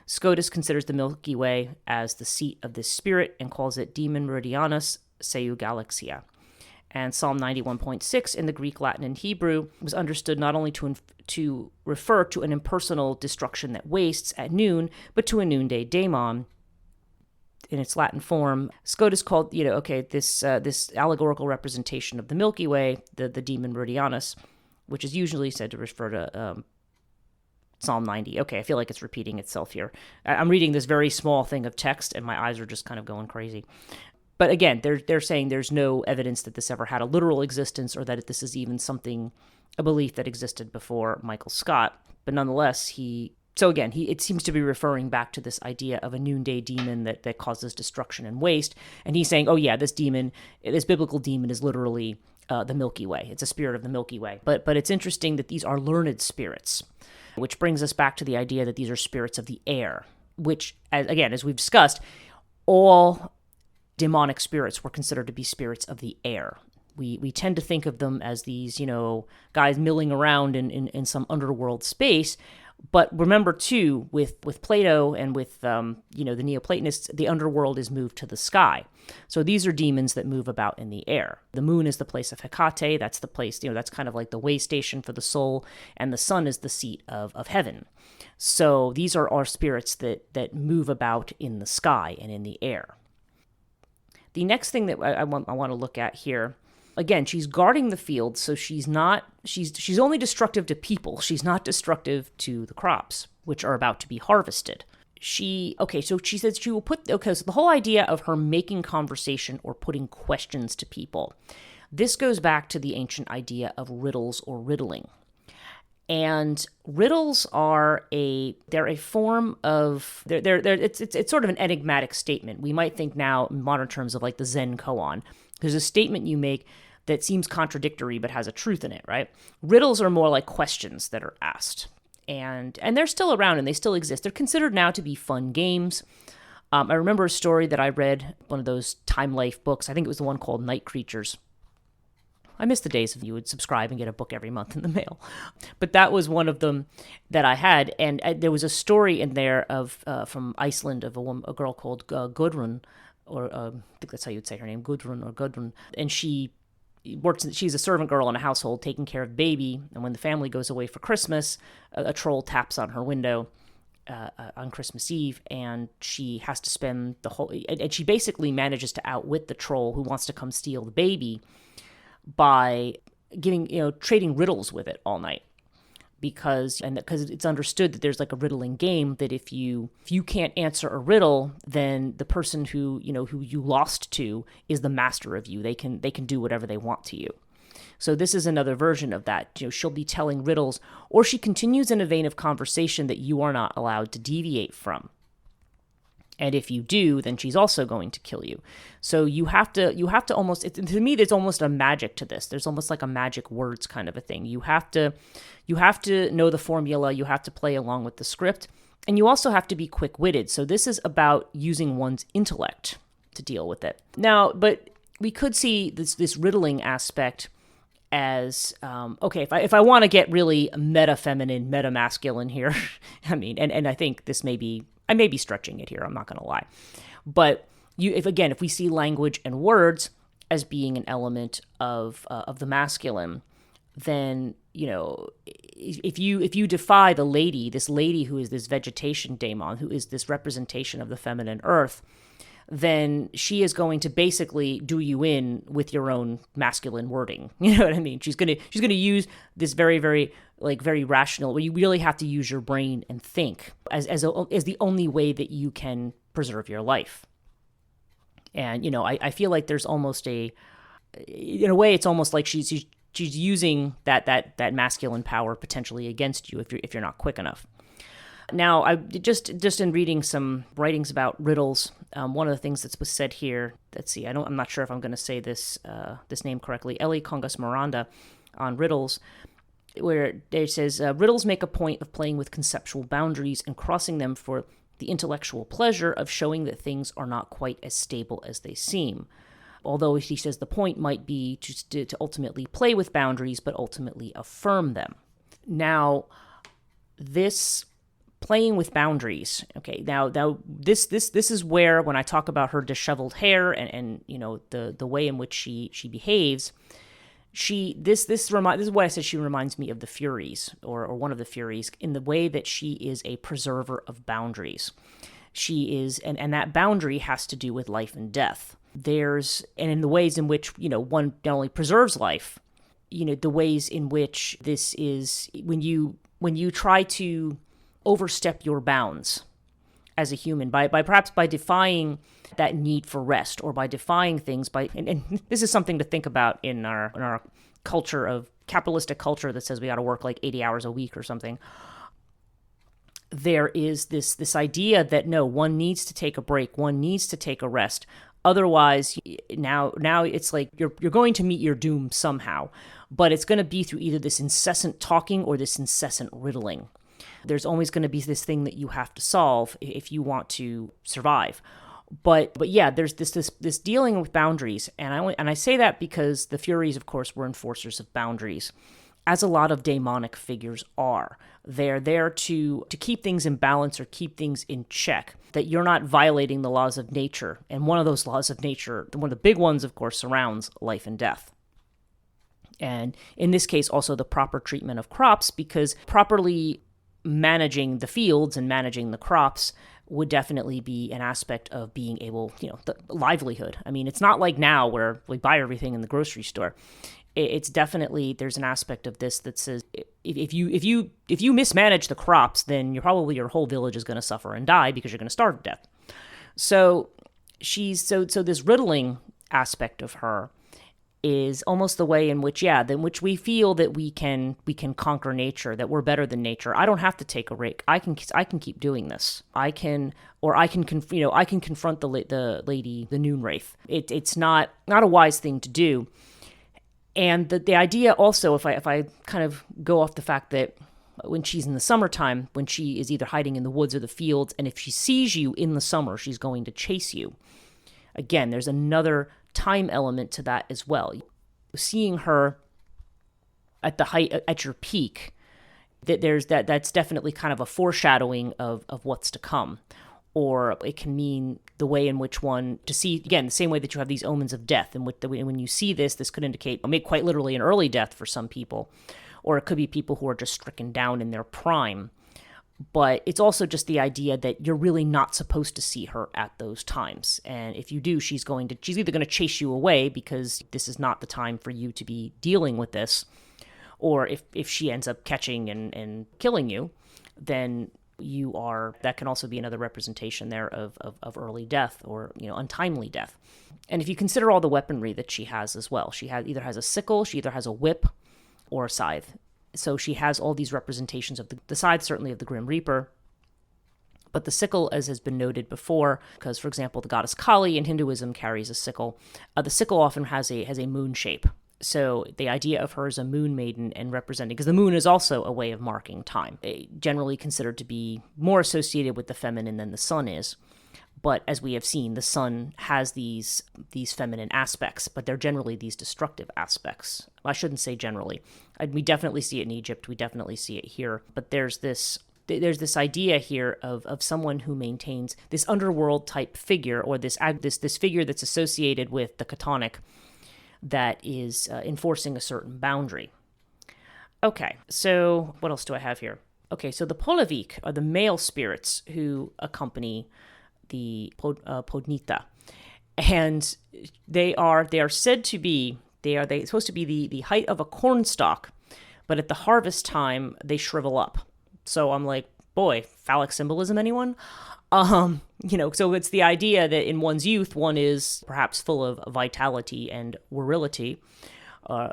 Scotus considers the Milky Way as the seat of this spirit and calls it Demon Meridianus Seu Galaxia. And Psalm 91.6 in the Greek, Latin, and Hebrew was understood not only to refer to an impersonal destruction that wastes at noon, but to a noonday daemon in its Latin form. Scotus called, this allegorical representation of the Milky Way, the Demon Meridianus, which is usually said to refer to Psalm 90. Okay, I feel like it's repeating itself here. I'm reading this very small thing of text, and my eyes are just kind of going crazy. But again, they're saying there's no evidence that this ever had a literal existence or that this is even a belief that existed before Michael Scott. But nonetheless, it seems to be referring back to this idea of a noonday demon that causes destruction and waste. And he's saying, oh yeah, this biblical demon is literally the Milky Way. It's a spirit of the Milky Way. But it's interesting that these are learned spirits, which brings us back to the idea that these are spirits of the air, which, as we've discussed, all demonic spirits were considered to be spirits of the air. We tend to think of them as these, guys milling around in some underworld space. But remember, too, with Plato and with, the Neoplatonists, the underworld is moved to the sky. So these are demons that move about in the air. The moon is the place of Hecate. That's the place, that's kind of like the way station for the soul. And the sun is the seat of heaven. So these are our spirits that move about in the sky and in the air. The next thing that I want to look at here, again, she's guarding the field, so she's only destructive to people. She's not destructive to the crops, which are about to be harvested. So she says she will so the whole idea of her making conversation or putting questions to people, this goes back to the ancient idea of riddles or riddling. And riddles are they're a form of, it's sort of an enigmatic statement. We might think now in modern terms of like the Zen koan. There's a statement you make that seems contradictory but has a truth in it, right? Riddles are more like questions that are asked. And they're still around and they still exist. They're considered now to be fun games. I remember a story that I read, one of those Time Life books. I think it was the one called Night Creatures. I miss the days of you would subscribe and get a book every month in the mail. But that was one of them that I had. And there was a story in there of from Iceland of a girl called Gudrun, or I think that's how you'd say her name, Gudrun. And she's a servant girl in a household taking care of baby. And when the family goes away for Christmas, a troll taps on her window on Christmas Eve, and she has to spend and she basically manages to outwit the troll who wants to come steal the baby by trading riddles with it all night, because it's understood that there's like a riddling game that if you can't answer a riddle, then the person who you lost to is the master of you. They can do whatever they want to you. So this is another version of that. She'll be telling riddles, or she continues in a vein of conversation that you are not allowed to deviate from. And if you do, then she's also going to kill you. So you have to almost, to me, there's almost a magic to this. There's almost like a magic words kind of a thing. You have to know the formula. You have to play along with the script. And you also have to be quick-witted. So this is about using one's intellect to deal with it. Now, but we could see this riddling aspect as, if I want to get really meta-feminine, meta-masculine here, I mean, and I think I may be stretching it here, I'm not going to lie. But if we see language and words as being an element of the masculine, then, if you defy this lady who is this vegetation daemon, who is this representation of the feminine earth, then she is going to basically do you in with your own masculine wording. You know what I mean? She's going to use this very, very, very rational, where you really have to use your brain and think as the only way that you can preserve your life. And, I feel like there's almost in a way, it's almost like she's using that masculine power potentially against you if you're not quick enough. Now, I just in reading some writings about riddles, one of the things that was said here, let's see, I'm not sure if I'm going to say this name correctly, Ellie Congas Miranda on riddles, where it says, riddles make a point of playing with conceptual boundaries and crossing them for the intellectual pleasure of showing that things are not quite as stable as they seem. Although he says the point might be to ultimately play with boundaries, but ultimately affirm them. Now, this playing with boundaries. Okay, now this is where, when I talk about her disheveled hair and the way in which she behaves, this is what I said, she reminds me of the Furies, or one of the Furies, in the way that she is a preserver of boundaries. She is, and that boundary has to do with life and death. And in the ways in which, one not only preserves life, the ways in which this is, when you try to overstep your bounds as a human, by defying that need for rest, or by defying things, and this is something to think about in our culture of capitalistic culture that says we got to work like 80 hours a week or something. There is this idea that no, one needs to take a break, one needs to take a rest. Otherwise, now it's like you're going to meet your doom somehow, but it's going to be through either this incessant talking or this incessant riddling. There's always going to be this thing that you have to solve if you want to survive. But yeah, there's this dealing with boundaries, and I say that because the Furies, of course, were enforcers of boundaries, as a lot of daemonic figures are. They're there to keep things in balance or keep things in check, that you're not violating the laws of nature. And one of those laws of nature, one of the big ones, of course, surrounds life and death. And in this case, also the proper treatment of crops, because properly managing the fields and managing the crops would definitely be an aspect of being able, the livelihood. I mean, it's not like now where we buy everything in the grocery store. It's definitely, there's an aspect of this that says if you mismanage the crops, then your whole village is going to suffer and die because you're going to starve to death. So so this riddling aspect of her is almost the way in which we feel that we can conquer nature, that we're better than nature. I don't have to take a rake. I can keep doing this. I can confront the lady, the Noonwraith. It's not a wise thing to do. And the idea also, if I kind of go off the fact that when she's in the summertime, when she is either hiding in the woods or the fields, and if she sees you in the summer, she's going to chase you. Again, there's another time element to that as well. Seeing her at the height, at your peak, that's definitely kind of a foreshadowing of what's to come. Or it can mean the way in which one, to see, again, the same way that you have these omens of death, and when you see this could indicate, maybe quite literally, an early death for some people, or it could be people who are just stricken down in their prime. But it's also just the idea that you're really not supposed to see her at those times. And if you do, she's either going to chase you away because this is not the time for you to be dealing with this. Or if she ends up catching and killing you, then that can also be another representation there of early death, or, untimely death. And if you consider all the weaponry that she has as well, she either has a sickle, she either has a whip, or a scythe. So she has all these representations of the scythe, certainly of the Grim Reaper, but the sickle, as has been noted before, because, for example, the goddess Kali in Hinduism carries a sickle. The sickle often has a moon shape. So the idea of her as a moon maiden and representing, because the moon is also a way of marking time, generally considered to be more associated with the feminine than the sun is. But as we have seen, the sun has these feminine aspects, but they're generally these destructive aspects. I shouldn't say generally. We definitely see it in Egypt. We definitely see it here. But there's this idea here of someone who maintains this underworld type figure, or this figure that's associated with the Chthonia, that is enforcing a certain boundary. Okay, so what else do I have here? Okay, so the Poludnica are the male spirits who accompany the Poludnica, and they are said to be supposed to be the height of a cornstalk, but at the harvest time they shrivel up. So I'm like, boy, phallic symbolism, anyone? So it's the idea that in one's youth, one is perhaps full of vitality and virility.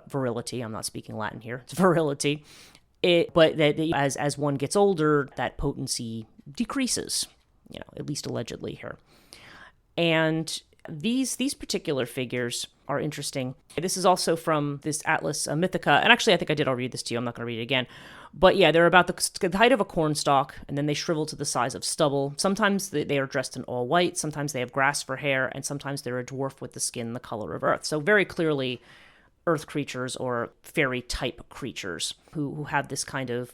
Virility, I'm not speaking Latin here, it's virility. But that as one gets older, that potency decreases, at least allegedly here. And these particular figures are interesting. This is also from this Atlas Mythica, and actually I think I did all read this to you, I'm not going to read it again. But yeah, they're about the height of a cornstalk, and then they shrivel to the size of stubble. Sometimes they are dressed in all white, sometimes they have grass for hair, and sometimes they're a dwarf with the skin the color of earth. So very clearly earth creatures or fairy type creatures who have this kind of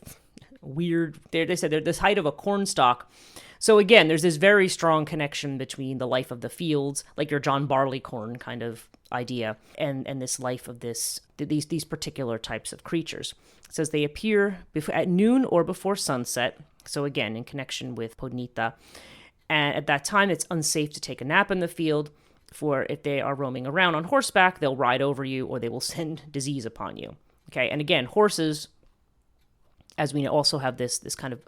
weird, they said they're this height of a cornstalk. So again, there's this very strong connection between the life of the fields, like your John Barleycorn kind of idea, and this life of these particular types of creatures. It says they appear at noon or before sunset. So again, in connection with Poludnica. And at that time, it's unsafe to take a nap in the field, for if they are roaming around on horseback, they'll ride over you or they will send disease upon you. Okay, and again, horses, as we also have this kind of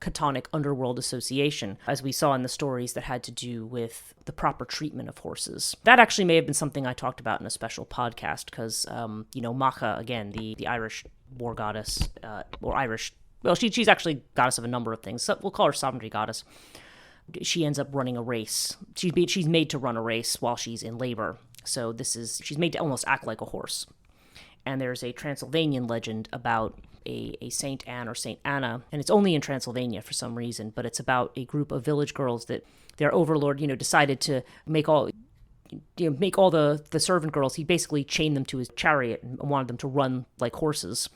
Chthonic underworld association, as we saw in the stories that had to do with the proper treatment of horses. That actually may have been something I talked about in a special podcast, because, Macha, again, the Irish war goddess, or Irish, well, she's actually goddess of a number of things. So we'll call her sovereignty goddess. She ends up running a race. She's made to run a race while she's in labor. So she's made to almost act like a horse. And there's a Transylvanian legend about a Saint Anne or Saint Anna, and it's only in Transylvania for some reason, but it's about a group of village girls that their overlord, decided to make all the servant girls. He basically chained them to his chariot and wanted them to run like horses.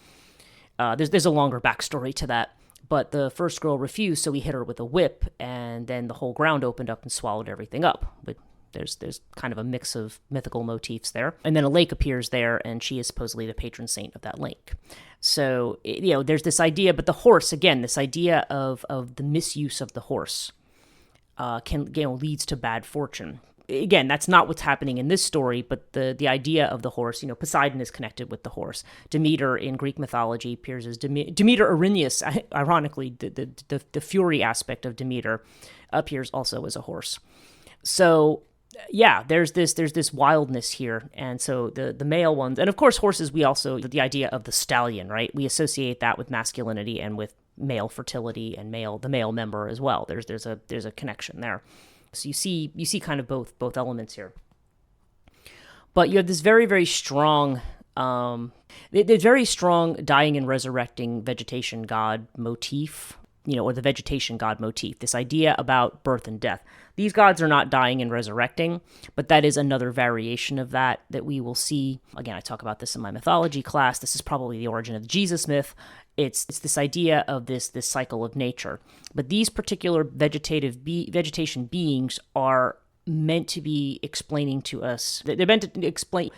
There's a longer backstory to that, but the first girl refused, so he hit her with a whip, and then the whole ground opened up and swallowed everything up. But there's kind of a mix of mythical motifs there. And then a lake appears there, and she is supposedly the patron saint of that lake. So, there's this idea, but the horse, again, this idea of the misuse of the horse leads to bad fortune. Again, that's not what's happening in this story, but the idea of the horse, Poseidon is connected with the horse. Demeter in Greek mythology appears as Demeter Erinyes, ironically, the fury aspect of Demeter appears also as a horse. So, yeah, there's this wildness here. And so the male ones, and of course horses, we also, the idea of the stallion, right? We associate that with masculinity and with male fertility and the male member as well. There's a connection there. So you see kind of both elements here. But you have this very, very strong, there's very strong dying and resurrecting vegetation god motif, or the vegetation god motif, this idea about birth and death. These gods are not dying and resurrecting, but that is another variation of that we will see. Again, I talk about this in my mythology class. This is probably the origin of the Jesus myth. It's this idea of this cycle of nature. But these particular vegetation beings are meant to be explaining to us, they're meant to explain,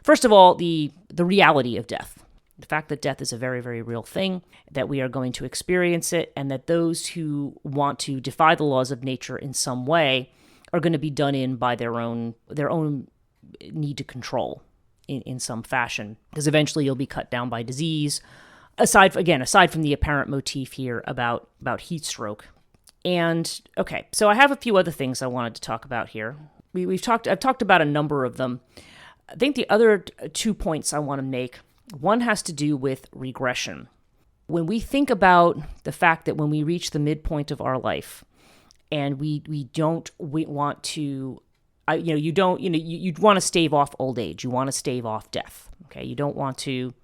first of all, the reality of death. The fact that death is a very, very real thing, that we are going to experience it, and that those who want to defy the laws of nature in some way are going to be done in by their own need to control in some fashion. Because eventually you'll be cut down by disease, aside from the apparent motif here about heat stroke. And, okay, so I have a few other things I wanted to talk about here. I've talked about a number of them. I think the other 2 points I want to make, one has to do with regression. When we think about the fact that when we reach the midpoint of our life, and we want to, you want to stave off old age, you want to stave off death. Okay, you don't want to,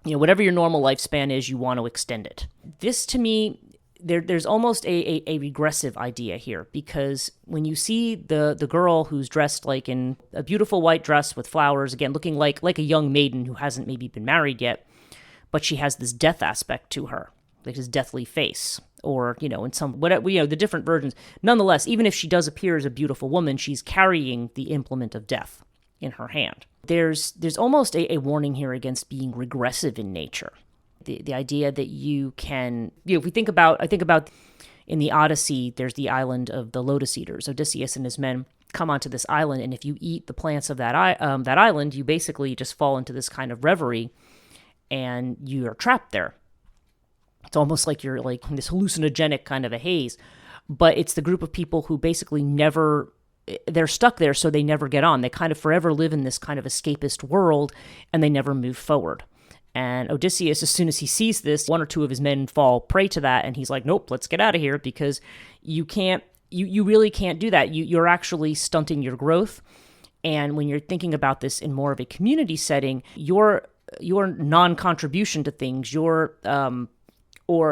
whatever your normal lifespan is, you want to extend it. This, to me, there's almost a regressive idea here, because when you see the girl who's dressed like in a beautiful white dress with flowers, again, looking like a young maiden who hasn't maybe been married yet, but she has this death aspect to her, like this deathly face, or, in some, whatever, the different versions. Nonetheless, even if she does appear as a beautiful woman, she's carrying the implement of death in her hand. There's almost a warning here against being regressive in nature. The idea that you can, if I think about in the Odyssey, there's the island of the lotus eaters. Odysseus and his men come onto this island, and if you eat the plants of that island, you basically just fall into this kind of reverie, and you are trapped there. It's almost like you're like this hallucinogenic kind of a haze, but it's the group of people who basically they're stuck there, so they never get on. They kind of forever live in this kind of escapist world, and they never move forward. And Odysseus, as soon as he sees this, one or two of his men fall prey to that, and he's like, nope, let's get out of here, because you really can't do that. You're actually stunting your growth. And when you're thinking about this in more of a community setting, your non-contribution to things, or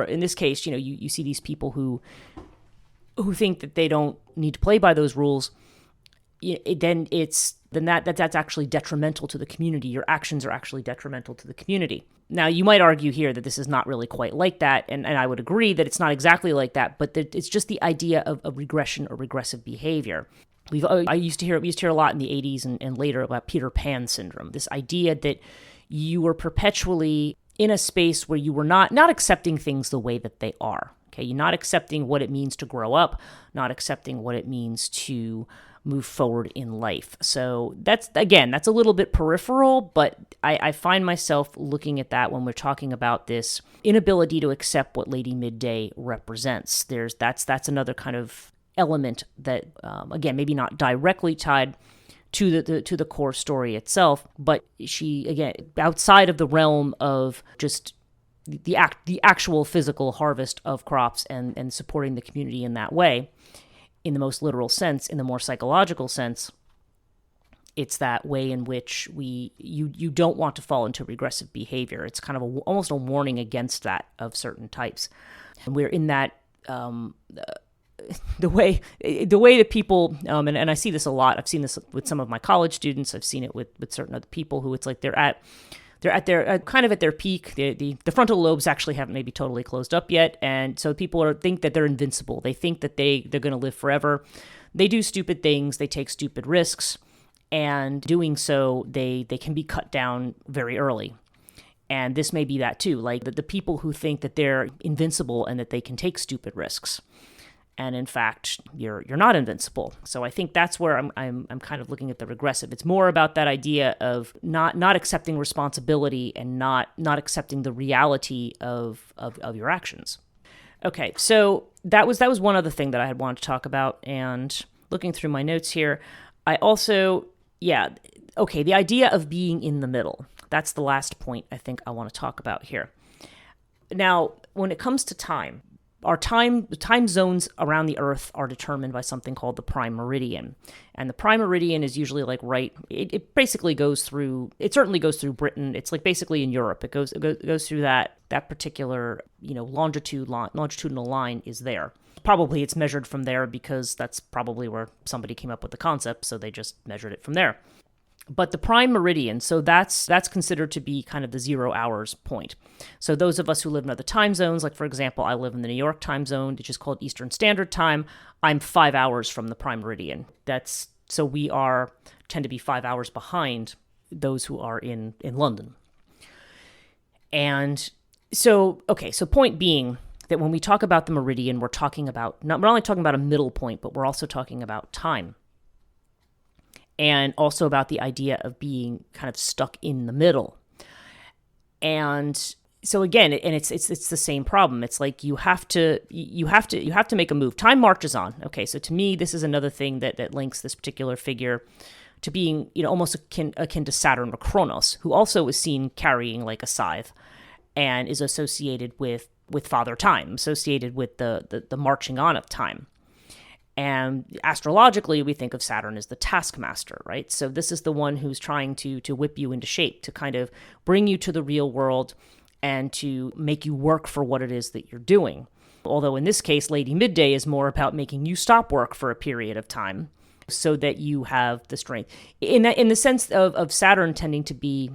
in this case, you see these people who think that they don't need to play by those rules, then it's then that's actually detrimental to the community. Your actions are actually detrimental to the community. Now, you might argue here that this is not really quite like that, and I would agree that it's not exactly like that, but that it's just the idea of regression or regressive behavior. We used to hear a lot in the 80s and later about Peter Pan syndrome, this idea that you were perpetually in a space where you were not accepting things the way that they are. Okay, you're not accepting what it means to grow up, not accepting what it means to move forward in life. So that's a little bit peripheral, but I find myself looking at that when we're talking about this inability to accept what Lady Midday represents. That's another kind of element that, again, maybe not directly tied to the core story itself, but she, again, outside of the realm of just the actual physical harvest of crops and supporting the community in that way, in the most literal sense, in the more psychological sense, it's that way in which you don't want to fall into regressive behavior. It's kind of almost a warning against that of certain types. And we're in that the way that people and I see this a lot. I've seen this with some of my college students. I've seen it with certain other people who it's like they're at their kind of at their peak. The frontal lobes actually haven't maybe totally closed up yet, and so people think that they're invincible. They think that they're going to live forever. They do stupid things. They take stupid risks, and doing so, they can be cut down very early. And this may be that too, like the people who think that they're invincible and that they can take stupid risks. And in fact, you're not invincible. So I think that's where I'm kind of looking at the regressive. It's more about that idea of not accepting responsibility and not accepting the reality of your actions. Okay, so that was one other thing that I had wanted to talk about. And looking through my notes here, I also, the idea of being in the middle. That's the last point I think I want to talk about here. Now, when it comes to time, the time zones around the Earth are determined by something called the prime meridian. And the prime meridian is usually like it basically goes through, it certainly goes through Britain. It's like basically in Europe. It goes through that particular, longitudinal line is there. Probably it's measured from there because that's probably where somebody came up with the concept, so they just measured it from there. But the prime meridian, so that's considered to be kind of the 0 hours point. So those of us who live in other time zones, like for example, I live in the New York time zone, which is called Eastern Standard Time. I'm 5 hours from the prime meridian. So we tend to be 5 hours behind those who are in London. And so point being that when we talk about the meridian, we're not only talking about a middle point, but we're also talking about time. And also about the idea of being kind of stuck in the middle. And so again, and it's the same problem. It's like you have to make a move. Time marches on. Okay, so to me, this is another thing that links this particular figure to being, almost akin to Saturn or Kronos, who also is seen carrying like a scythe, and is associated with Father Time, associated with the marching on of time. And astrologically, we think of Saturn as the taskmaster, right? So this is the one who's trying to whip you into shape, to kind of bring you to the real world and to make you work for what it is that you're doing. Although in this case, Lady Midday is more about making you stop work for a period of time so that you have the strength. In the sense of Saturn tending to be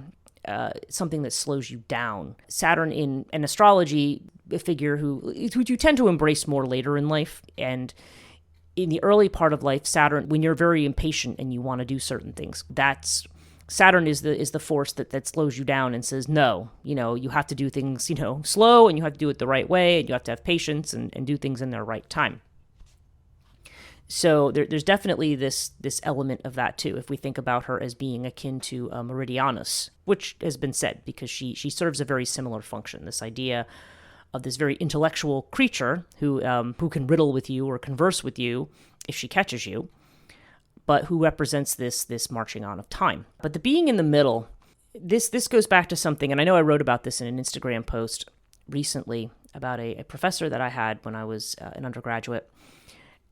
something that slows you down. Saturn in astrology, a figure who you tend to embrace more later in life, and in the early part of life, Saturn, when you're very impatient and you want to do certain things, Saturn is the force that slows you down and says, no, you have to do things, slow, and you have to do it the right way, and you have to have patience and do things in their right time. So there's definitely this element of that too, if we think about her as being akin to Meridianus, which has been said because she serves a very similar function, this idea of this very intellectual creature who can riddle with you or converse with you if she catches you, but who represents this marching on of time. But the being in the middle, this goes back to something, and I know I wrote about this in an Instagram post recently about a professor that I had when I was an undergraduate.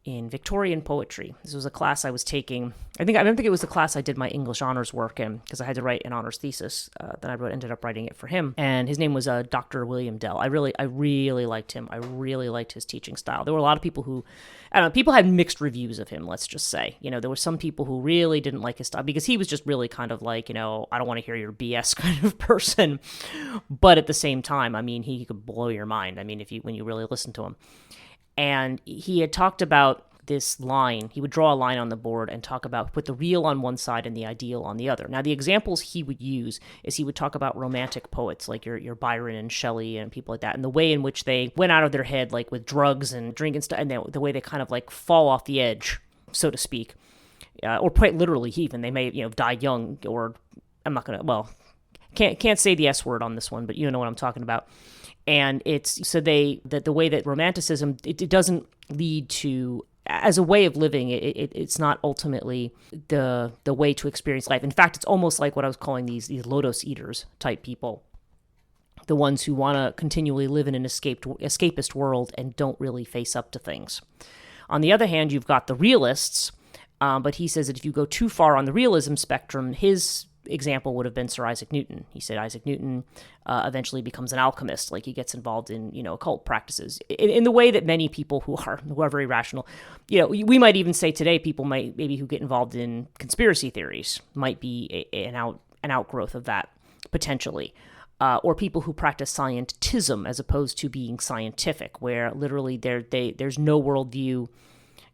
in Victorian poetry. This was a class I was taking. I don't think it was the class I did my English honors work in, because I had to write an honors thesis. Then ended up writing it for him. And his name was Dr. William Dell. I really liked him. I really liked his teaching style. There were a lot of people who, I don't know, people had mixed reviews of him, let's just say. There were some people who really didn't like his style, because he was just really kind of like, I don't want to hear your BS kind of person. But at the same time, he could blow your mind. When you really listen to him. And he had talked about this line. He would draw a line on the board and talk about, put the real on one side and the ideal on the other. Now, the examples he would use is he would talk about romantic poets like your Byron and Shelley and people like that, and the way in which they went out of their head, like with drugs and drink and stuff, and the way they kind of like fall off the edge, so to speak, or quite literally even. They may, die young, or I'm not gonna, can't say the S word on this one, but you know what I'm talking about. And it's so the way that romanticism, it doesn't lead to, as a way of living, it's not ultimately the way to experience life. In fact, it's almost like what I was calling these lotus eaters type people, the ones who want to continually live in an escapist world and don't really face up to things. On the other hand, you've got the realists, but he says that if you go too far on the realism spectrum, his example would have been Sir Isaac Newton. He said Isaac Newton eventually becomes an alchemist, like he gets involved in, occult practices in the way that many people who are very rational, we might even say today, people who get involved in conspiracy theories might be an outgrowth of that potentially, or people who practice scientism as opposed to being scientific, where literally there's no worldview,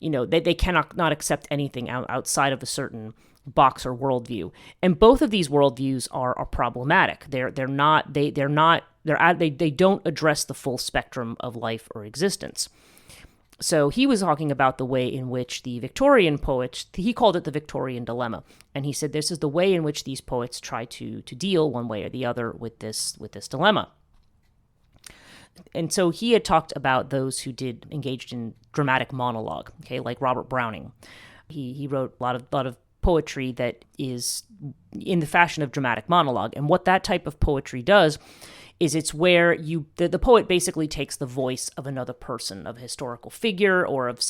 they cannot not accept anything outside of a certain box or worldview. And both of these worldviews are problematic. They don't address the full spectrum of life or existence. So he was talking about the way in which the Victorian poets, he called it the Victorian dilemma, and he said this is the way in which these poets try to deal one way or the other with this dilemma. And so he had talked about those who engaged in dramatic monologue, okay, like Robert Browning. He wrote a lot of poetry that is in the fashion of dramatic monologue. And what that type of poetry does is it's where the poet basically takes the voice of another person, of a historical figure, or of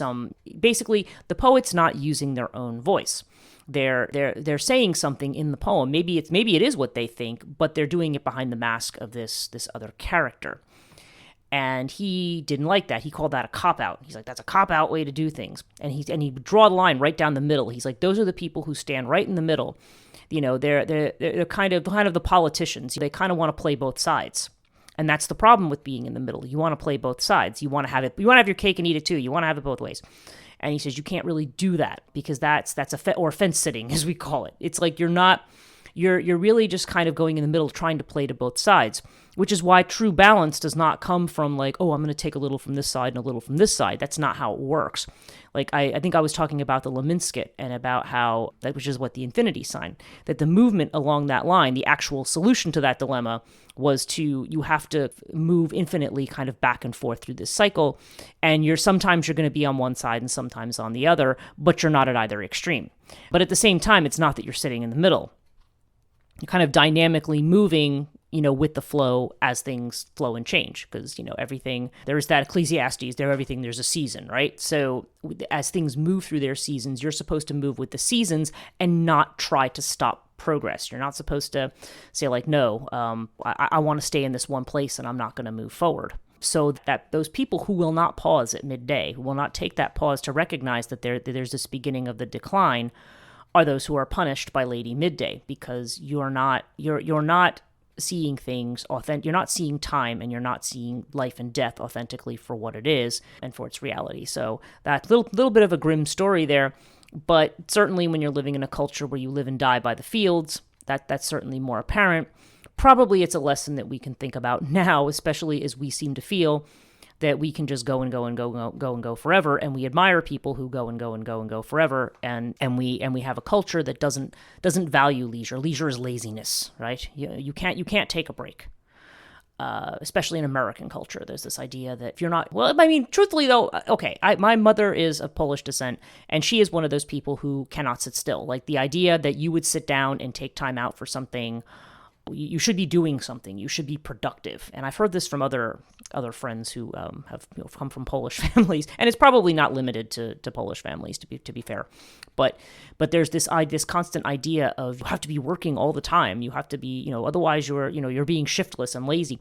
basically the poet's not using their own voice. They're saying something in the poem. Maybe it is what they think, but they're doing it behind the mask of this other character. And he didn't like that. He called that a cop-out. He's like, that's a cop-out way to do things. And he would draw the line right down the middle. He's like, those are the people who stand right in the middle. They're kind of the politicians. They kind of want to play both sides. And that's the problem with being in the middle. You want to play both sides. You want to have your cake and eat it too. You want to have it both ways. And he says you can't really do that, because that's or fence sitting, as we call it. It's like you're really just kind of going in the middle, trying to play to both sides, which is why true balance does not come from like, oh, I'm going to take a little from this side and a little from this side. That's not how it works. Like I think I was talking about the Leminskit, and about how, which is what the infinity sign, that the movement along that line, the actual solution to that dilemma was you have to move infinitely kind of back and forth through this cycle. And sometimes you're going to be on one side and sometimes on the other, but you're not at either extreme. But at the same time, it's not that you're sitting in the middle. You're kind of dynamically moving, with the flow as things flow and change, because, everything, there's that Ecclesiastes, there's a season, right? So as things move through their seasons, you're supposed to move with the seasons and not try to stop progress. You're not supposed to say like, no, I want to stay in this one place and I'm not going to move forward. So that those people who will not pause at midday, who will not take that pause to recognize that there's this beginning of the decline, are those who are punished by Lady Midday, because you're not seeing things authentic. You're not seeing time, and you're not seeing life and death authentically for what it is and for its reality. So that little bit of a grim story there, but certainly when you're living in a culture where you live and die by the fields, that's certainly more apparent. Probably it's a lesson that we can think about now, especially as we seem to feel that we can just go and go and go forever, and we admire people who go and go forever, and we have a culture that doesn't value leisure. Leisure is laziness, right? You can't take a break. Especially in American culture, there's this idea that if you're not, truthfully though, okay, my mother is of Polish descent, and she is one of those people who cannot sit still. Like the idea that you would sit down and take time out for something You should be doing something. You should be productive. And I've heard this from other friends who have come from Polish families, and it's probably not limited to Polish families, to be fair. But there's this constant idea of you have to be working all the time. You have to be, otherwise you're being shiftless and lazy.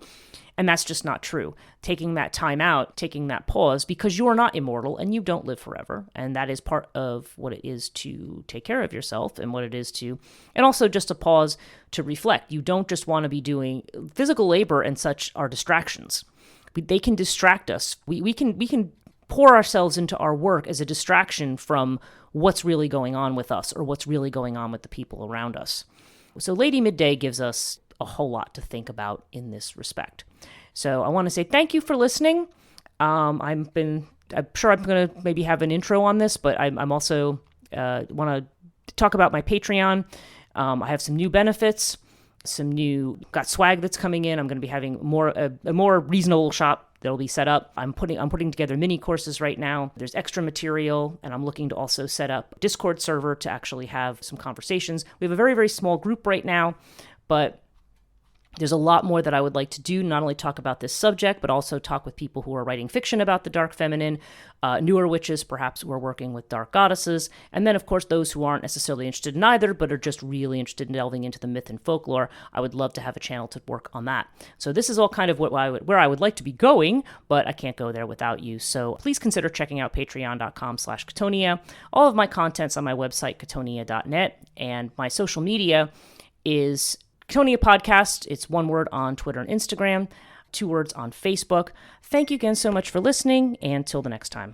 And that's just not true. Taking that time out, taking that pause, because you are not immortal and you don't live forever. And that is part of what it is to take care of yourself, and what it is to, and also just a pause to reflect. You don't just want to be doing physical labor and such are distractions. They can distract us. We can pour ourselves into our work as a distraction from what's really going on with us, or what's really going on with the people around us. So Lady Midday gives us a whole lot to think about in this respect. So I want to say thank you for listening. I'm sure I'm going to maybe have an intro on this, but I'm also want to talk about my Patreon. I have some new benefits, got swag that's coming in. I'm going to be having a more reasonable shop that'll be set up. I'm putting together mini courses right now. There's extra material, and I'm looking to also set up a Discord server to actually have some conversations. We have a very, very small group right now, but there's a lot more that I would like to do, not only talk about this subject, but also talk with people who are writing fiction about the dark feminine, newer witches, perhaps who are working with dark goddesses, and then, of course, those who aren't necessarily interested in either, but are just really interested in delving into the myth and folklore. I would love to have a channel to work on that. So this is all kind of where I would like to be going, but I can't go there without you. So please consider checking out patreon.com/Chthonia. All of my content's on my website, chthonia.net, and my social media is Chthonia Podcast. It's one word on Twitter and Instagram, 2 words on Facebook. Thank you again so much for listening, and till the next time.